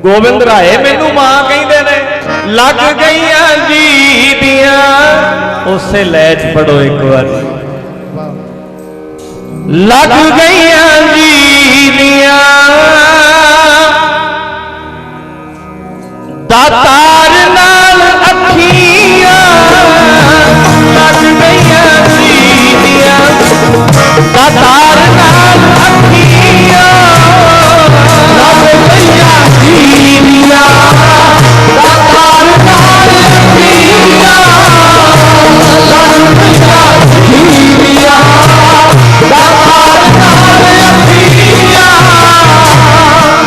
ਗੋਬਿੰਦ ਰਾਏ ਮੈਨੂੰ ਮਾਂ ਕਹਿੰਦੇ ਨੇ। ਲੱਗ ਗਈਆਂ ਜੀ ਦੀਆਂ, ਉਸੇ ਲੈ ਚ ਪੜੋ ਇੱਕ ਵਾਰ। ਲੱਗ ਗਈਆਂ ਜੀ ਦੀਆਂ ਦਾਤਾਰ ਨਾਲ ਅੱਖੀਆਂ, ਲੱਗ ਗਈਆਂ ਜੀ ਦੀਆਂ ਦਾਤਾਰ ਨਾਲ ਅੱਖੀਆਂ, ਲੱਗ ਗਈਆਂ ਜੀ ਦੀਆਂ ਦਾਤਾਰ ਨਾਲ ਅੱਖੀਆਂ, ਲੱਗ ਗਈਆਂ ਜੀ ਦੀਆਂ ਦਾਤਾਰ ਨਾਲ ਅੱਖੀਆਂ,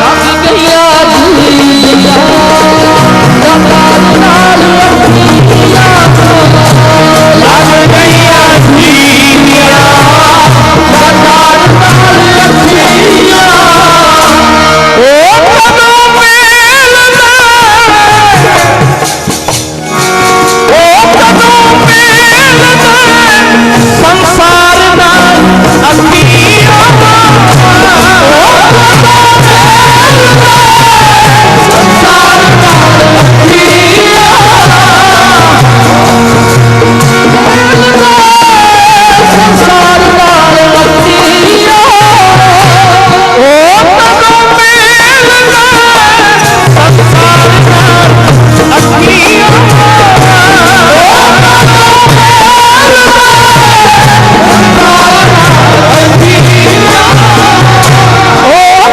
ਲੱਗ ਗਈਆਂ ਜੀ ਦੀਆਂ ਦਾਤਾਰ ਨਾਲ ਅੱਖੀਆਂ, ਲੱਗ ਗਈਆਂ ਜੀ ਦੀਆਂ ਦਾਤਾਰ ਨਾਲ ਅੱਖੀਆਂ। ਉਹ ਕਦੋਂ ਮਿਲਦਾ, ਉਹ ਕਦੋਂ ਮਿਲਦਾ ਸੰਸਾਰ ਨਾਲ ਅੱਖੀਆਂ, ਉਹ ਕਦੋਂ ਮਿਲਦਾ ਸੰਸਾਰ ਨਾਲ ਅੱਖੀਆਂ, ਸੰਸਾਰ ਨਾਲ ਅੱਖੀਆਂ, ਉਹ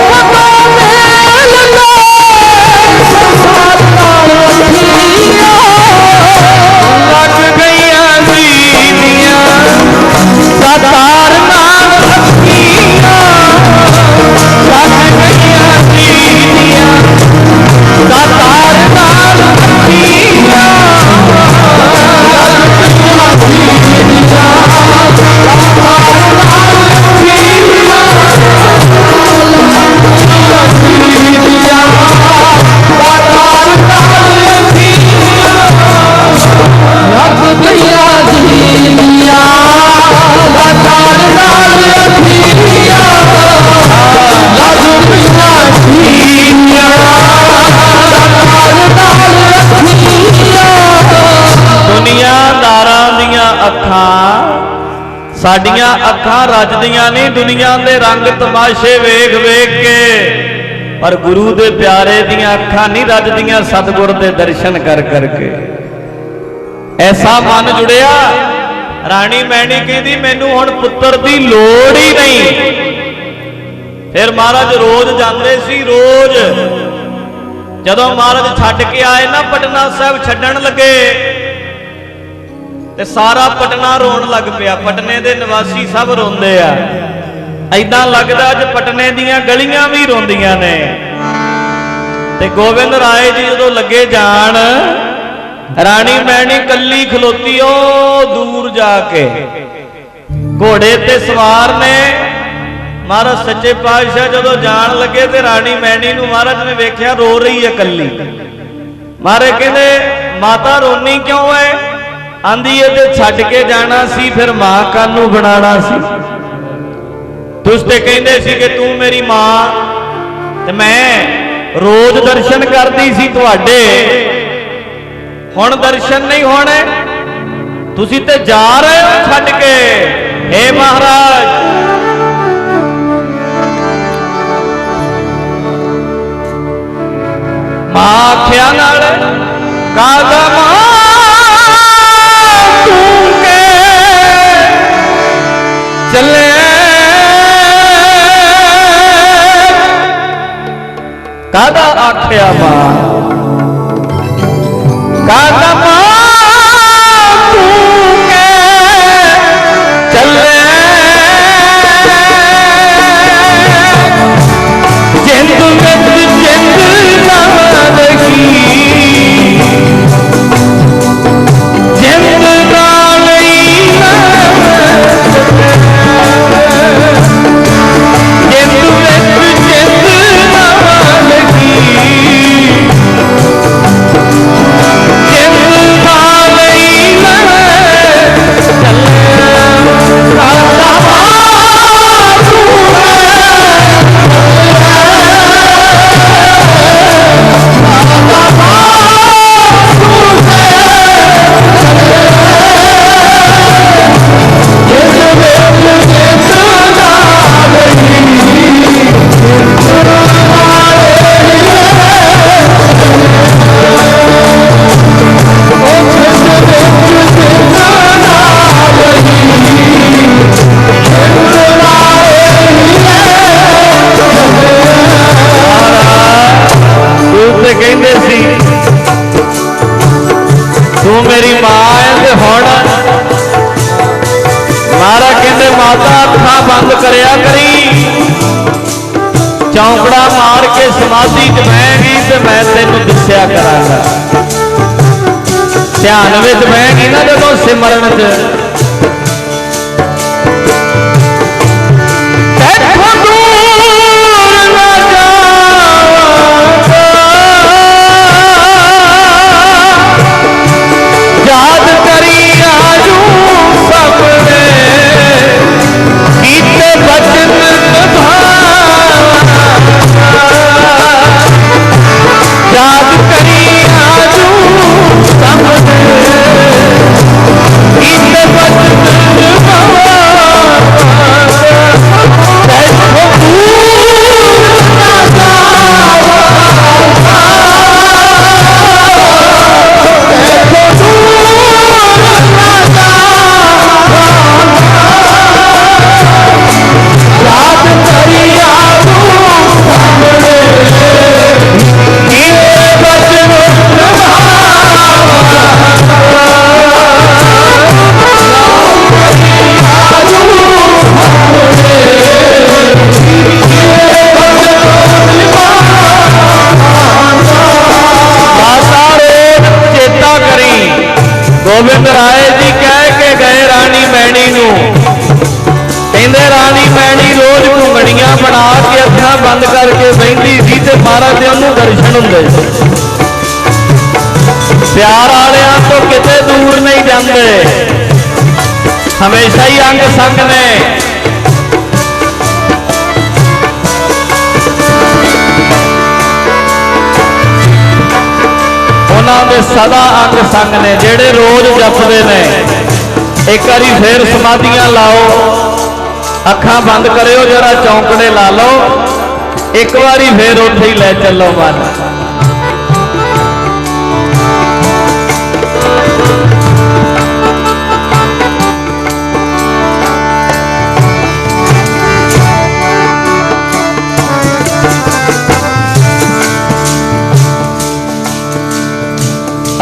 ਕਦੋਂ ਮਿਲਦਾ ਸੰਸਾਰ ਨਾਲ ਅੱਖੀਆਂ, ਉਹ ਸਾਡੀਆਂ ਅੱਖਾਂ ਰੱਜਦੀਆਂ ਨਹੀਂ ਦੁਨੀਆ ਦੇ ਰੰਗ ਤਮਾਸ਼ੇ ਵੇਖ ਵੇਖ ਕੇ, ਪਰ ਗੁਰੂ ਦੇ ਪਿਆਰੇ ਦੀਆਂ ਅੱਖਾਂ ਨਹੀਂ ਰੱਜਦੀਆਂ ਸਤਿਗੁਰ ਦੇ ਦਰਸ਼ਨ ਕਰ ਕਰਕੇ। ਐਸਾ ਮਨ ਜੁੜਿਆ। ਰਾਣੀ ਮੈਣੀ ਕਹਿੰਦੀ ਮੈਨੂੰ ਹੁਣ ਪੁੱਤਰ ਦੀ ਲੋੜ ਹੀ ਨਹੀਂ। ਫਿਰ ਮਹਾਰਾਜ ਰੋਜ਼ ਜਾਂਦੇ ਸੀ। ਰੋਜ਼ ਜਦੋਂ ਮਹਾਰਾਜ ਛੱਡ ਕੇ ਆਏ ਨਾ ਪਟਨਾ ਸਾਹਿਬ ਛੱਡਣ ਲੱਗੇ ਤੇ ਸਾਰਾ ਪਟਨਾ ਰੋਣ ਲੱਗ ਪਿਆ। ਪਟਨੇ ਦੇ ਨਿਵਾਸੀ ਸਭ ਰੋਂਦੇ ਆ। ਐਦਾਂ ਲੱਗਦਾ ਅੱਜ ਪਟਨੇ ਦੀਆਂ ਗਲੀਆਂ ਵੀ ਰੋਂਦੀਆਂ ਨੇ। ਤੇ ਗੋਬਿੰਦ ਰਾਏ ਜੀ ਜਦੋਂ ਲੱਗੇ ਜਾਣ, ਰਾਣੀ ਮੈਣੀ ਕੱਲੀ ਖਲੋਤੀ ਉਹ ਦੂਰ ਜਾ ਕੇ, ਘੋੜੇ ਤੇ ਸਵਾਰ ਨੇ। ਮਹਾਰਾਜ ਸੱਚੇ ਪਾਤਸ਼ਾਹ ਜਦੋਂ ਜਾਣ ਲੱਗੇ ਤੇ ਰਾਣੀ ਮੈਣੀ ਨੂੰ ਮਹਾਰਾਜ ਨੇ ਵੇਖਿਆ ਰੋ ਰਹੀ ਹੈ ਕੱਲੀ। ਮਹਾਰਾਜ ਕਹਿੰਦੇ ਮਾਤਾ ਰੋਣੀ ਕਿਉਂ ਹੈ? ਆਂਦੀ ਇਹ ਤੇ ਛੱਡ ਕੇ ਜਾਣਾ ਸੀ, ਫਿਰ ਮਾਂ ਕਾਨੂੰ ਬਣਾਣਾ ਸੀ। ਤੁਸੀਂ ਤੇ ਕਹਿੰਦੇ ਸੀ ਕਿ ਤੂੰ ਮੇਰੀ ਮਾਂ ਤੇ ਮੈਂ ਰੋਜ਼ ਦਰਸ਼ਨ ਕਰਦੀ ਸੀ ਤੁਹਾਡੇ, ਹੁਣ ਦਰਸ਼ਨ ਨਹੀਂ ਹੋਣੇ। ਤੁਸੀਂ ਤੇ ਜਾ ਰਹੇ ਹੋ ਛੱਡ ਕੇ। हे ਮਹਾਰਾਜ ਮਾਂ ਆਖਿਆ ਨਾਲ ਕਾਗਾ ਚੱਲੇ ਕਾਦਾ ਆਖਿਆ ਮਾਂ, ਕਾਦਾ ਮਾਂ ਤੂੰ ਕੇ ਚੱਲੇ, ਜਿੰਦ ਵਿੱਚ ਜਿੰਦ ਨਾ ਲਗੀ, ਜਿੰਦ ਨਾਲ ਹੀ ਨਾ ਜਿੰਦ ਵਿੱਚ ਜਿੰਦ ਨਾ ਲਗੀ, माता अखा बंद करया करी, चौंकड़ा मार के समाधि च बहगी तो मैं तेनों दस्या करांगा। ध्यान विच बहगी ना जदों सिमरन च, गोबिंद राय जी कह के गए रानी मैणी नूं, कहंदे रानी मैणी रोज घुंगड़ियां बना के अखां बंद करके बहिंदी सी ते महाराज दे ओनूं दर्शन हुंदे। प्यार वालियां तो किते दूर नहीं जांदे, हमेशा ही अंग संग ने। सदा अंग संग ने जेड़े रोज जपदे ने। एक बारी फिर समाधियां लाओ, अखां बंद करो, जरा चौंकड़े ला लो, एक बारी फिर उथे ही ले चलो मन।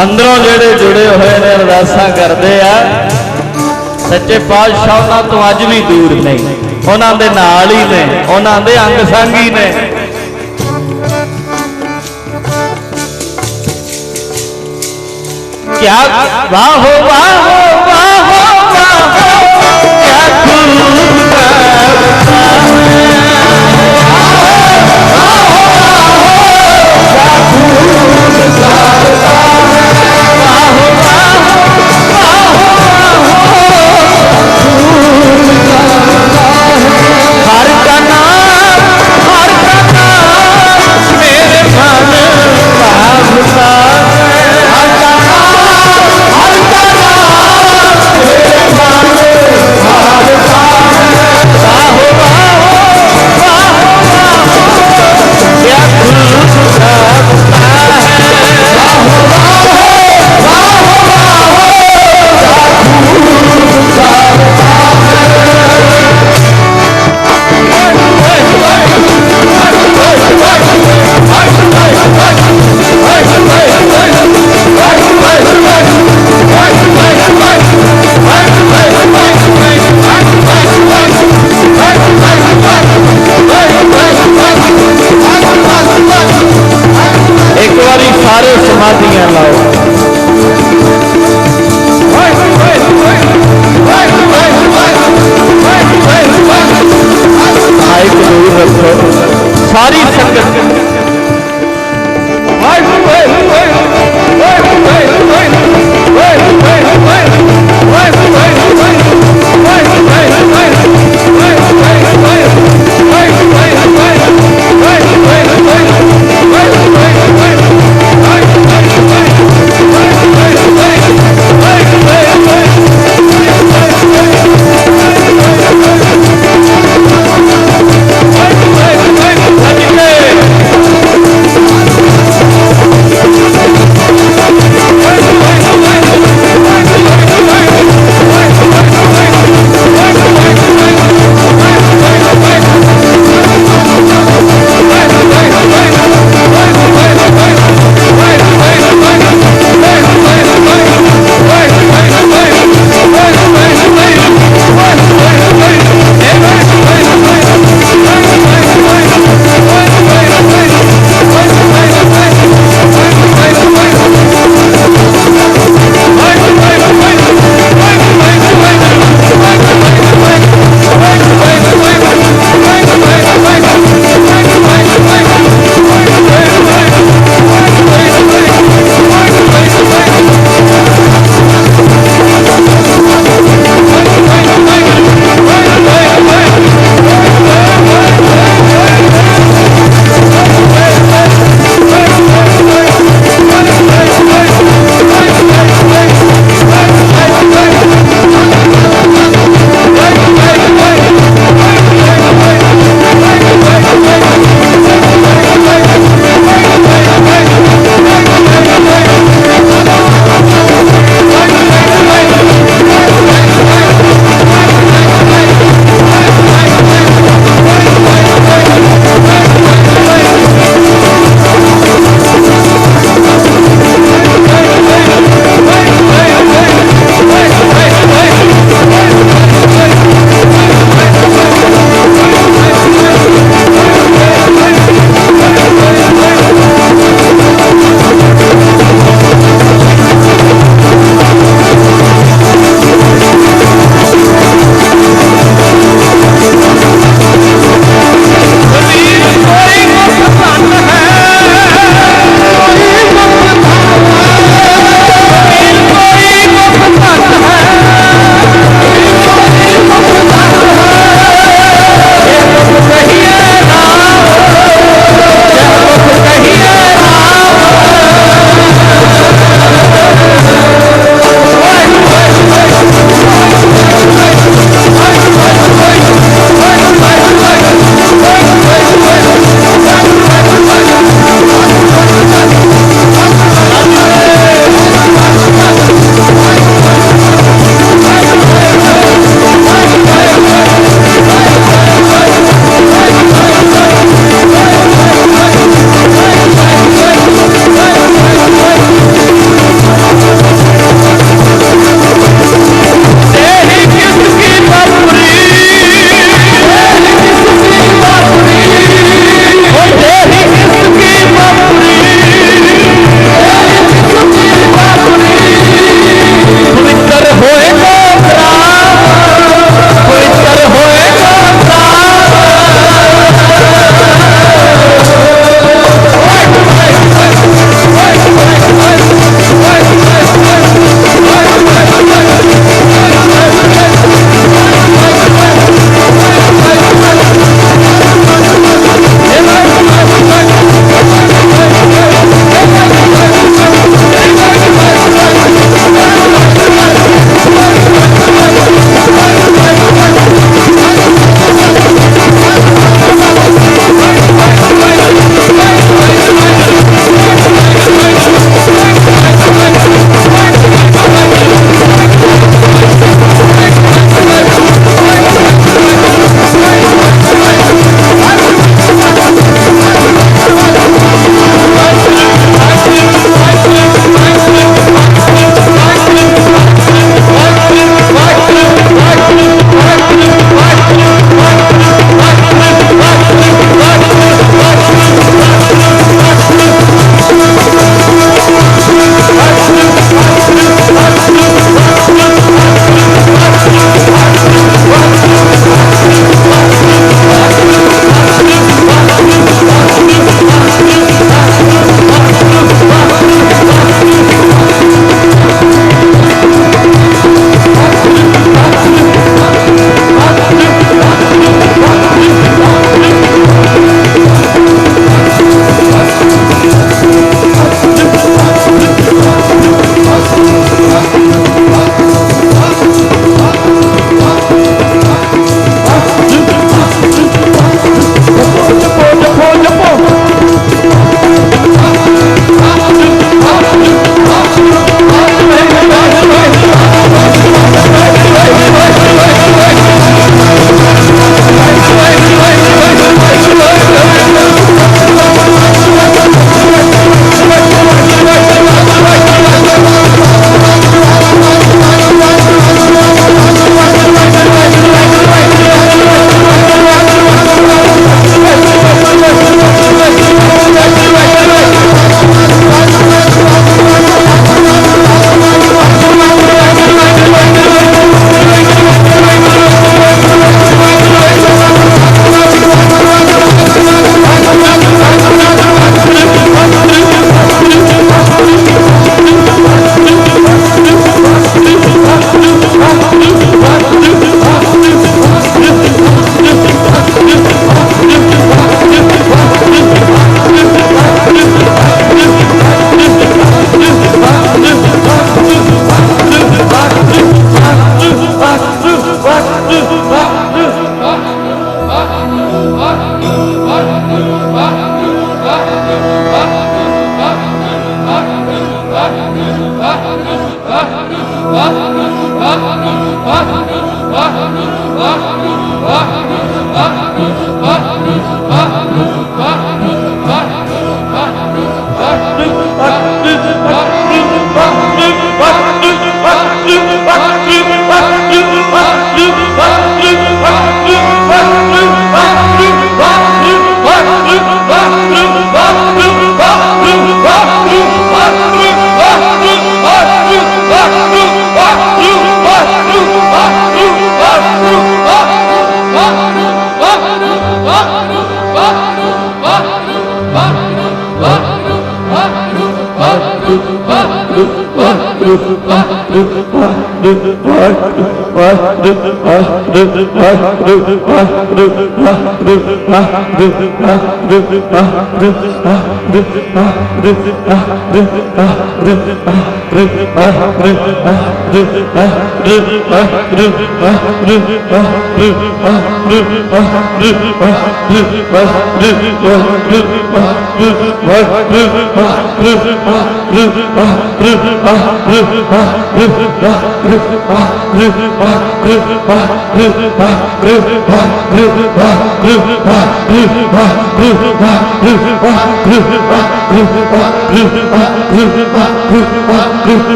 अंदरों जेड़े जुड़े हुए ने अरदासां करते आ, सच्चे पातशाह उन्हां तो अज भी दूर नहीं, उन्हां दे नाल ही ने, उन्हां दे अंग संग ही ने। क्या वाहो वाहो वाहो वाहो क्या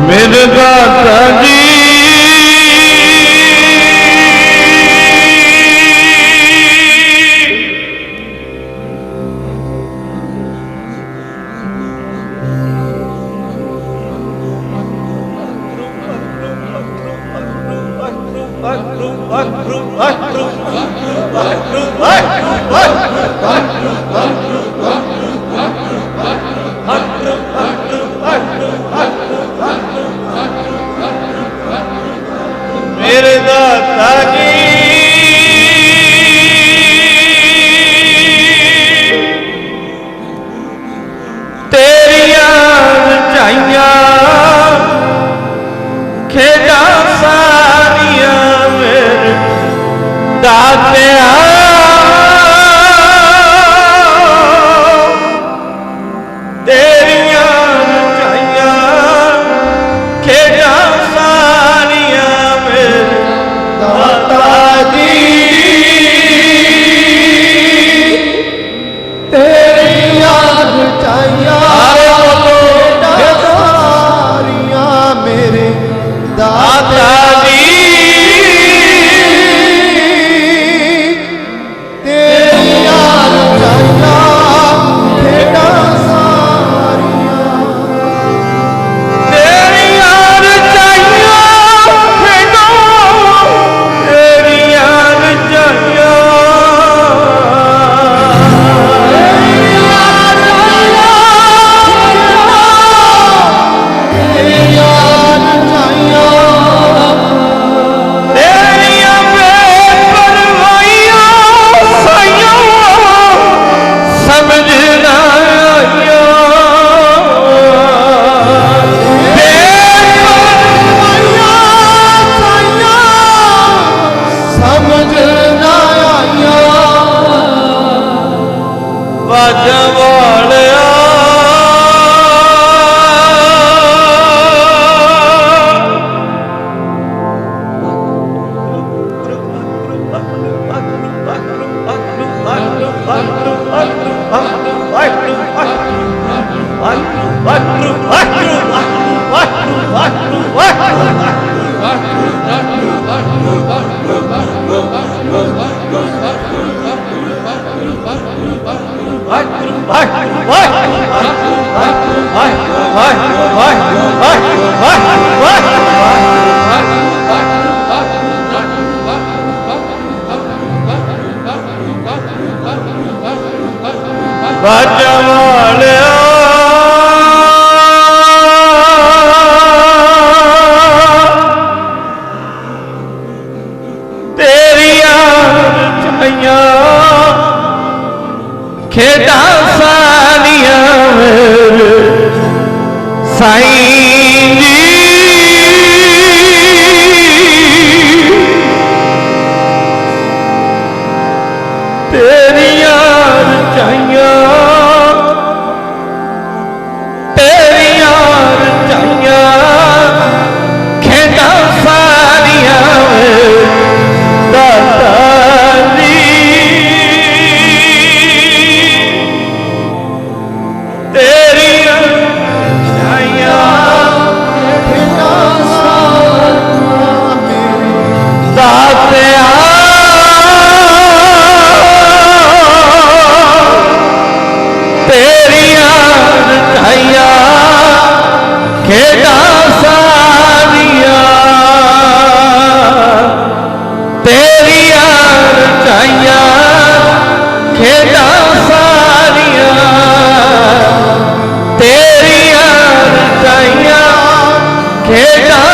मेरे दाता जी मेरे दाता जी तेरिया रचाइया खेड़ा सारिया मेरे दातिया ਬਾਜਾਂ ਵਾਲਿਆ ਬਾਜਾਂ ਵਾਲਿਆ ਤੇਰੀਆਂ ਰਚਾਈਆਂ ਖੇਡਾਂ ਸਾਰੀਆਂ ਮੇਰੇ ਸਾਈਂ ਜੀ ਤੇਰੀਆਂ ਰਚਾਈਆਂ ਖੇਡਾਂ ਸਾਰੀਆਂ ਦਾਤਾ ਜੀ ਤੇਰੀਆਂ ਰਚਾਈਆਂ ਖੇਡਾਂ ਸਾਰੀਆਂ ਦਾਤਿਆ ਤੇਰੀਆਂ ਰਚਾਈਆਂ ਖੇਡਾਂ ਸਾਰੀਆਂ ਤੇਰੀਆਂ ਰਚਾਈਆਂ ਖੇਡਾਂ ਸਾਰੀਆਂ ਤੇਰੀਆਂ ਰਚਾਈਆਂ ਖੇਡਾਂ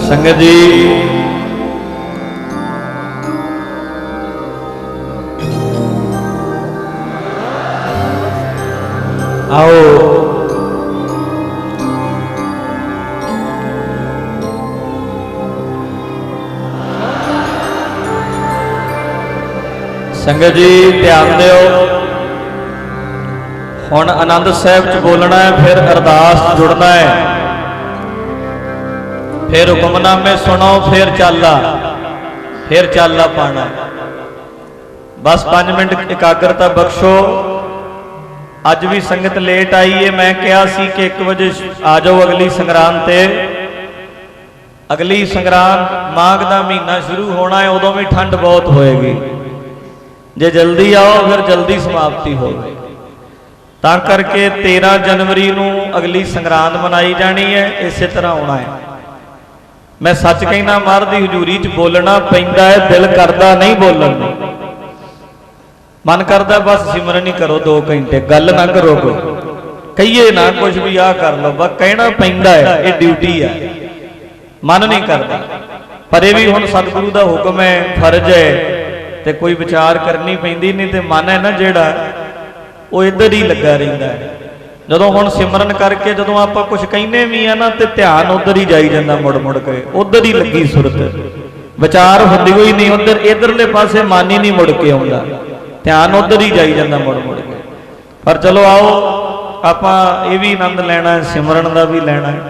ਸੰਗਤ ਜੀ ਆਓ ਸੰਗਤ ਜੀ ਧਿਆਨ ਦਿਓ ਹੁਣ ਆਨੰਦ ਸਾਹਿਬ ਚ ਬੋਲਣਾ ਹੈ ਫਿਰ ਅਰਦਾਸ ਜੁੜਨਾ ਹੈ फिर हुक्मनामे सुनो फिर चाला पाना बस 5 मिनट एकाग्रता बख्शो। अज भी संगत लेट आई है, मैं कहा सी कि 1 बजे आ जाओ अगली संगरांद ते। अगली संगरांद माघ का महीना शुरू होना है, उदों भी ठंड बहुत होएगी। जे जल्दी आओ फिर जल्दी समाप्ति होगी। तां करके 13 जनवरी नूं अगली संगरांद मनाई जानी है, इस तरह होना है। मैं सच कहना महाराज दी हजूरी च बोलना पैंदा है, दिल करदा नहीं बोलन नूं। मन करदा बस सिमरन ही करो 2 घंटे, गल ना करो कोई, कहिए ना कुछ भी आ कर लो, बस कहना पैंदा है, ये ड्यूटी है। मन नहीं करता, पर यह भी हुण सतगुरु दा हुक्म है, फर्ज है, ते कोई विचार करनी पैंदी। नहीं तो मन है ना जिहड़ा वो इधर ही लगा रहिंदा है। ਜਦੋਂ ਹੁਣ सिमरन करके ਜਦੋਂ ਆਪਾਂ कुछ कहने भी है ना तो ध्यान उधर ही जाई जाता, मुड़ मुड़ के उधर ही लगी सुरत, विचार होंदी कोई नहीं उधर, इधरले पासे मन ही नहीं मुड़ के आउंदा, ध्यान उधर ही जाई जाता मुड़ मुड़ के। पर चलो आओ आपां ये भी आनंद लेना है, सिमरन का भी लेना है।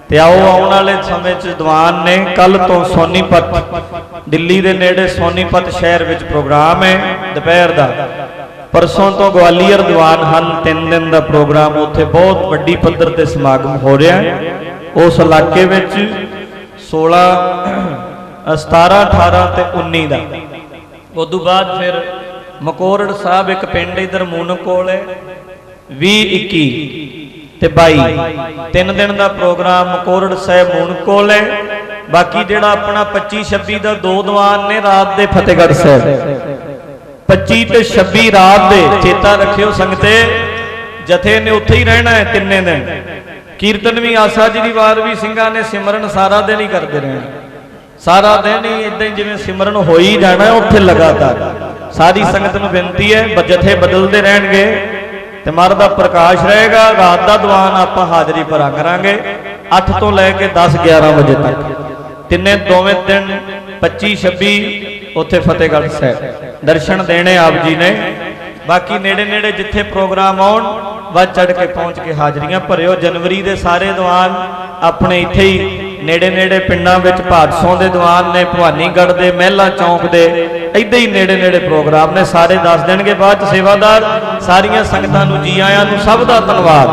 तो आओ आने वाले समय च दीवान ने कल तो सोनीपत दिल्ली के नेड़े सोनीपत शहर में प्रोग्राम है दोपहर का। परसों तो ग्वालियर दीवान हैं, 3 दिन का प्रोग्राम, उत्थे बहुत वड्डी पद्धर ते समागम हो रहा है। उस इलाके में 16, 17, 18 ते 19 का। उस तो बाद फिर मकोरड़ साहब एक पिंड इधर मूनक कोल है, 20, 21 ते 22 3 दिन का प्रोग्राम मकोरड़ साहब मूनक कोल है। बाकी जिहड़ा अपना 25, 26 का 2 दीवान ने रात दे फतेहगढ़ साहब, 25 ते 26 रात दे। चेता रखियो संगते, जथे ने उत्थे ही रहना है 3 दिन। कीर्तन भी आसा जी की वार भी सिंघां ने सिमरन सारा दिन ही करते रहना, सारा दिन ही इदां जिवें सिमरन हो ही जाना है उत्थे लगातार। सारी संगत नूं बेनती है जथे बदलते रहणगे ਤੇ ਮਹਾਰਾਜ ਦਾ ਪ੍ਰਕਾਸ਼ ਰਹੇਗਾ। ਰਾਤ ਦਾ ਦੀਵਾਨ ਆਪਾਂ ਹਾਜ਼ਰੀ ਭਰਾ ਕਰਾਂਗੇ 8 ਤੋਂ ਲੈ ਕੇ 10-11 ਵਜੇ ਤੱਕ। ਤਿੰਨੇ ਦੋਵੇਂ ਦਿਨ 25-26 ਉੱਥੇ ਫਤਿਹਗੜ੍ਹ ਸਾਹਿਬ ਦਰਸ਼ਨ ਦੇਣੇ ਆਪ ਜੀ ਨੇ। ਬਾਕੀ ਨੇੜੇ ਨੇੜੇ ਜਿੱਥੇ ਪ੍ਰੋਗਰਾਮ ਆਉਣ ਵੱਧ ਚੜ ਕੇ ਪਹੁੰਚ ਕੇ ਹਾਜ਼ਰੀਆਂ ਭਰਿਓ। ਜਨਵਰੀ ਦੇ ਸਾਰੇ ਦੀਵਾਨ ਆਪਣੇ ਇੱਥੇ ਹੀ ਨੇੜੇ ਨੇੜੇ ਪਿੰਡਾਂ ਵਿੱਚ ਭਾਦਸੋਂ ਦੇ ਦੀਵਾਨ ਨੇ, ਭਵਾਨੀਗੜ੍ਹ ਦੇ, ਮਹਿਲਾ ਚੌਂਕ ਦੇ, ਇੱਦਾਂ ਹੀ ਨੇੜੇ ਨੇੜੇ ਪ੍ਰੋਗਰਾਮ ਨੇ। ਸਾਰੇ ਦੱਸ ਦੇਣਗੇ ਬਾਅਦ ਚ ਸੇਵਾਦਾਰ। ਸਾਰੀਆਂ ਸੰਗਤਾਂ ਨੂੰ ਜੀ ਆਇਆਂ ਨੂੰ, ਸਭ ਦਾ ਧੰਨਵਾਦ।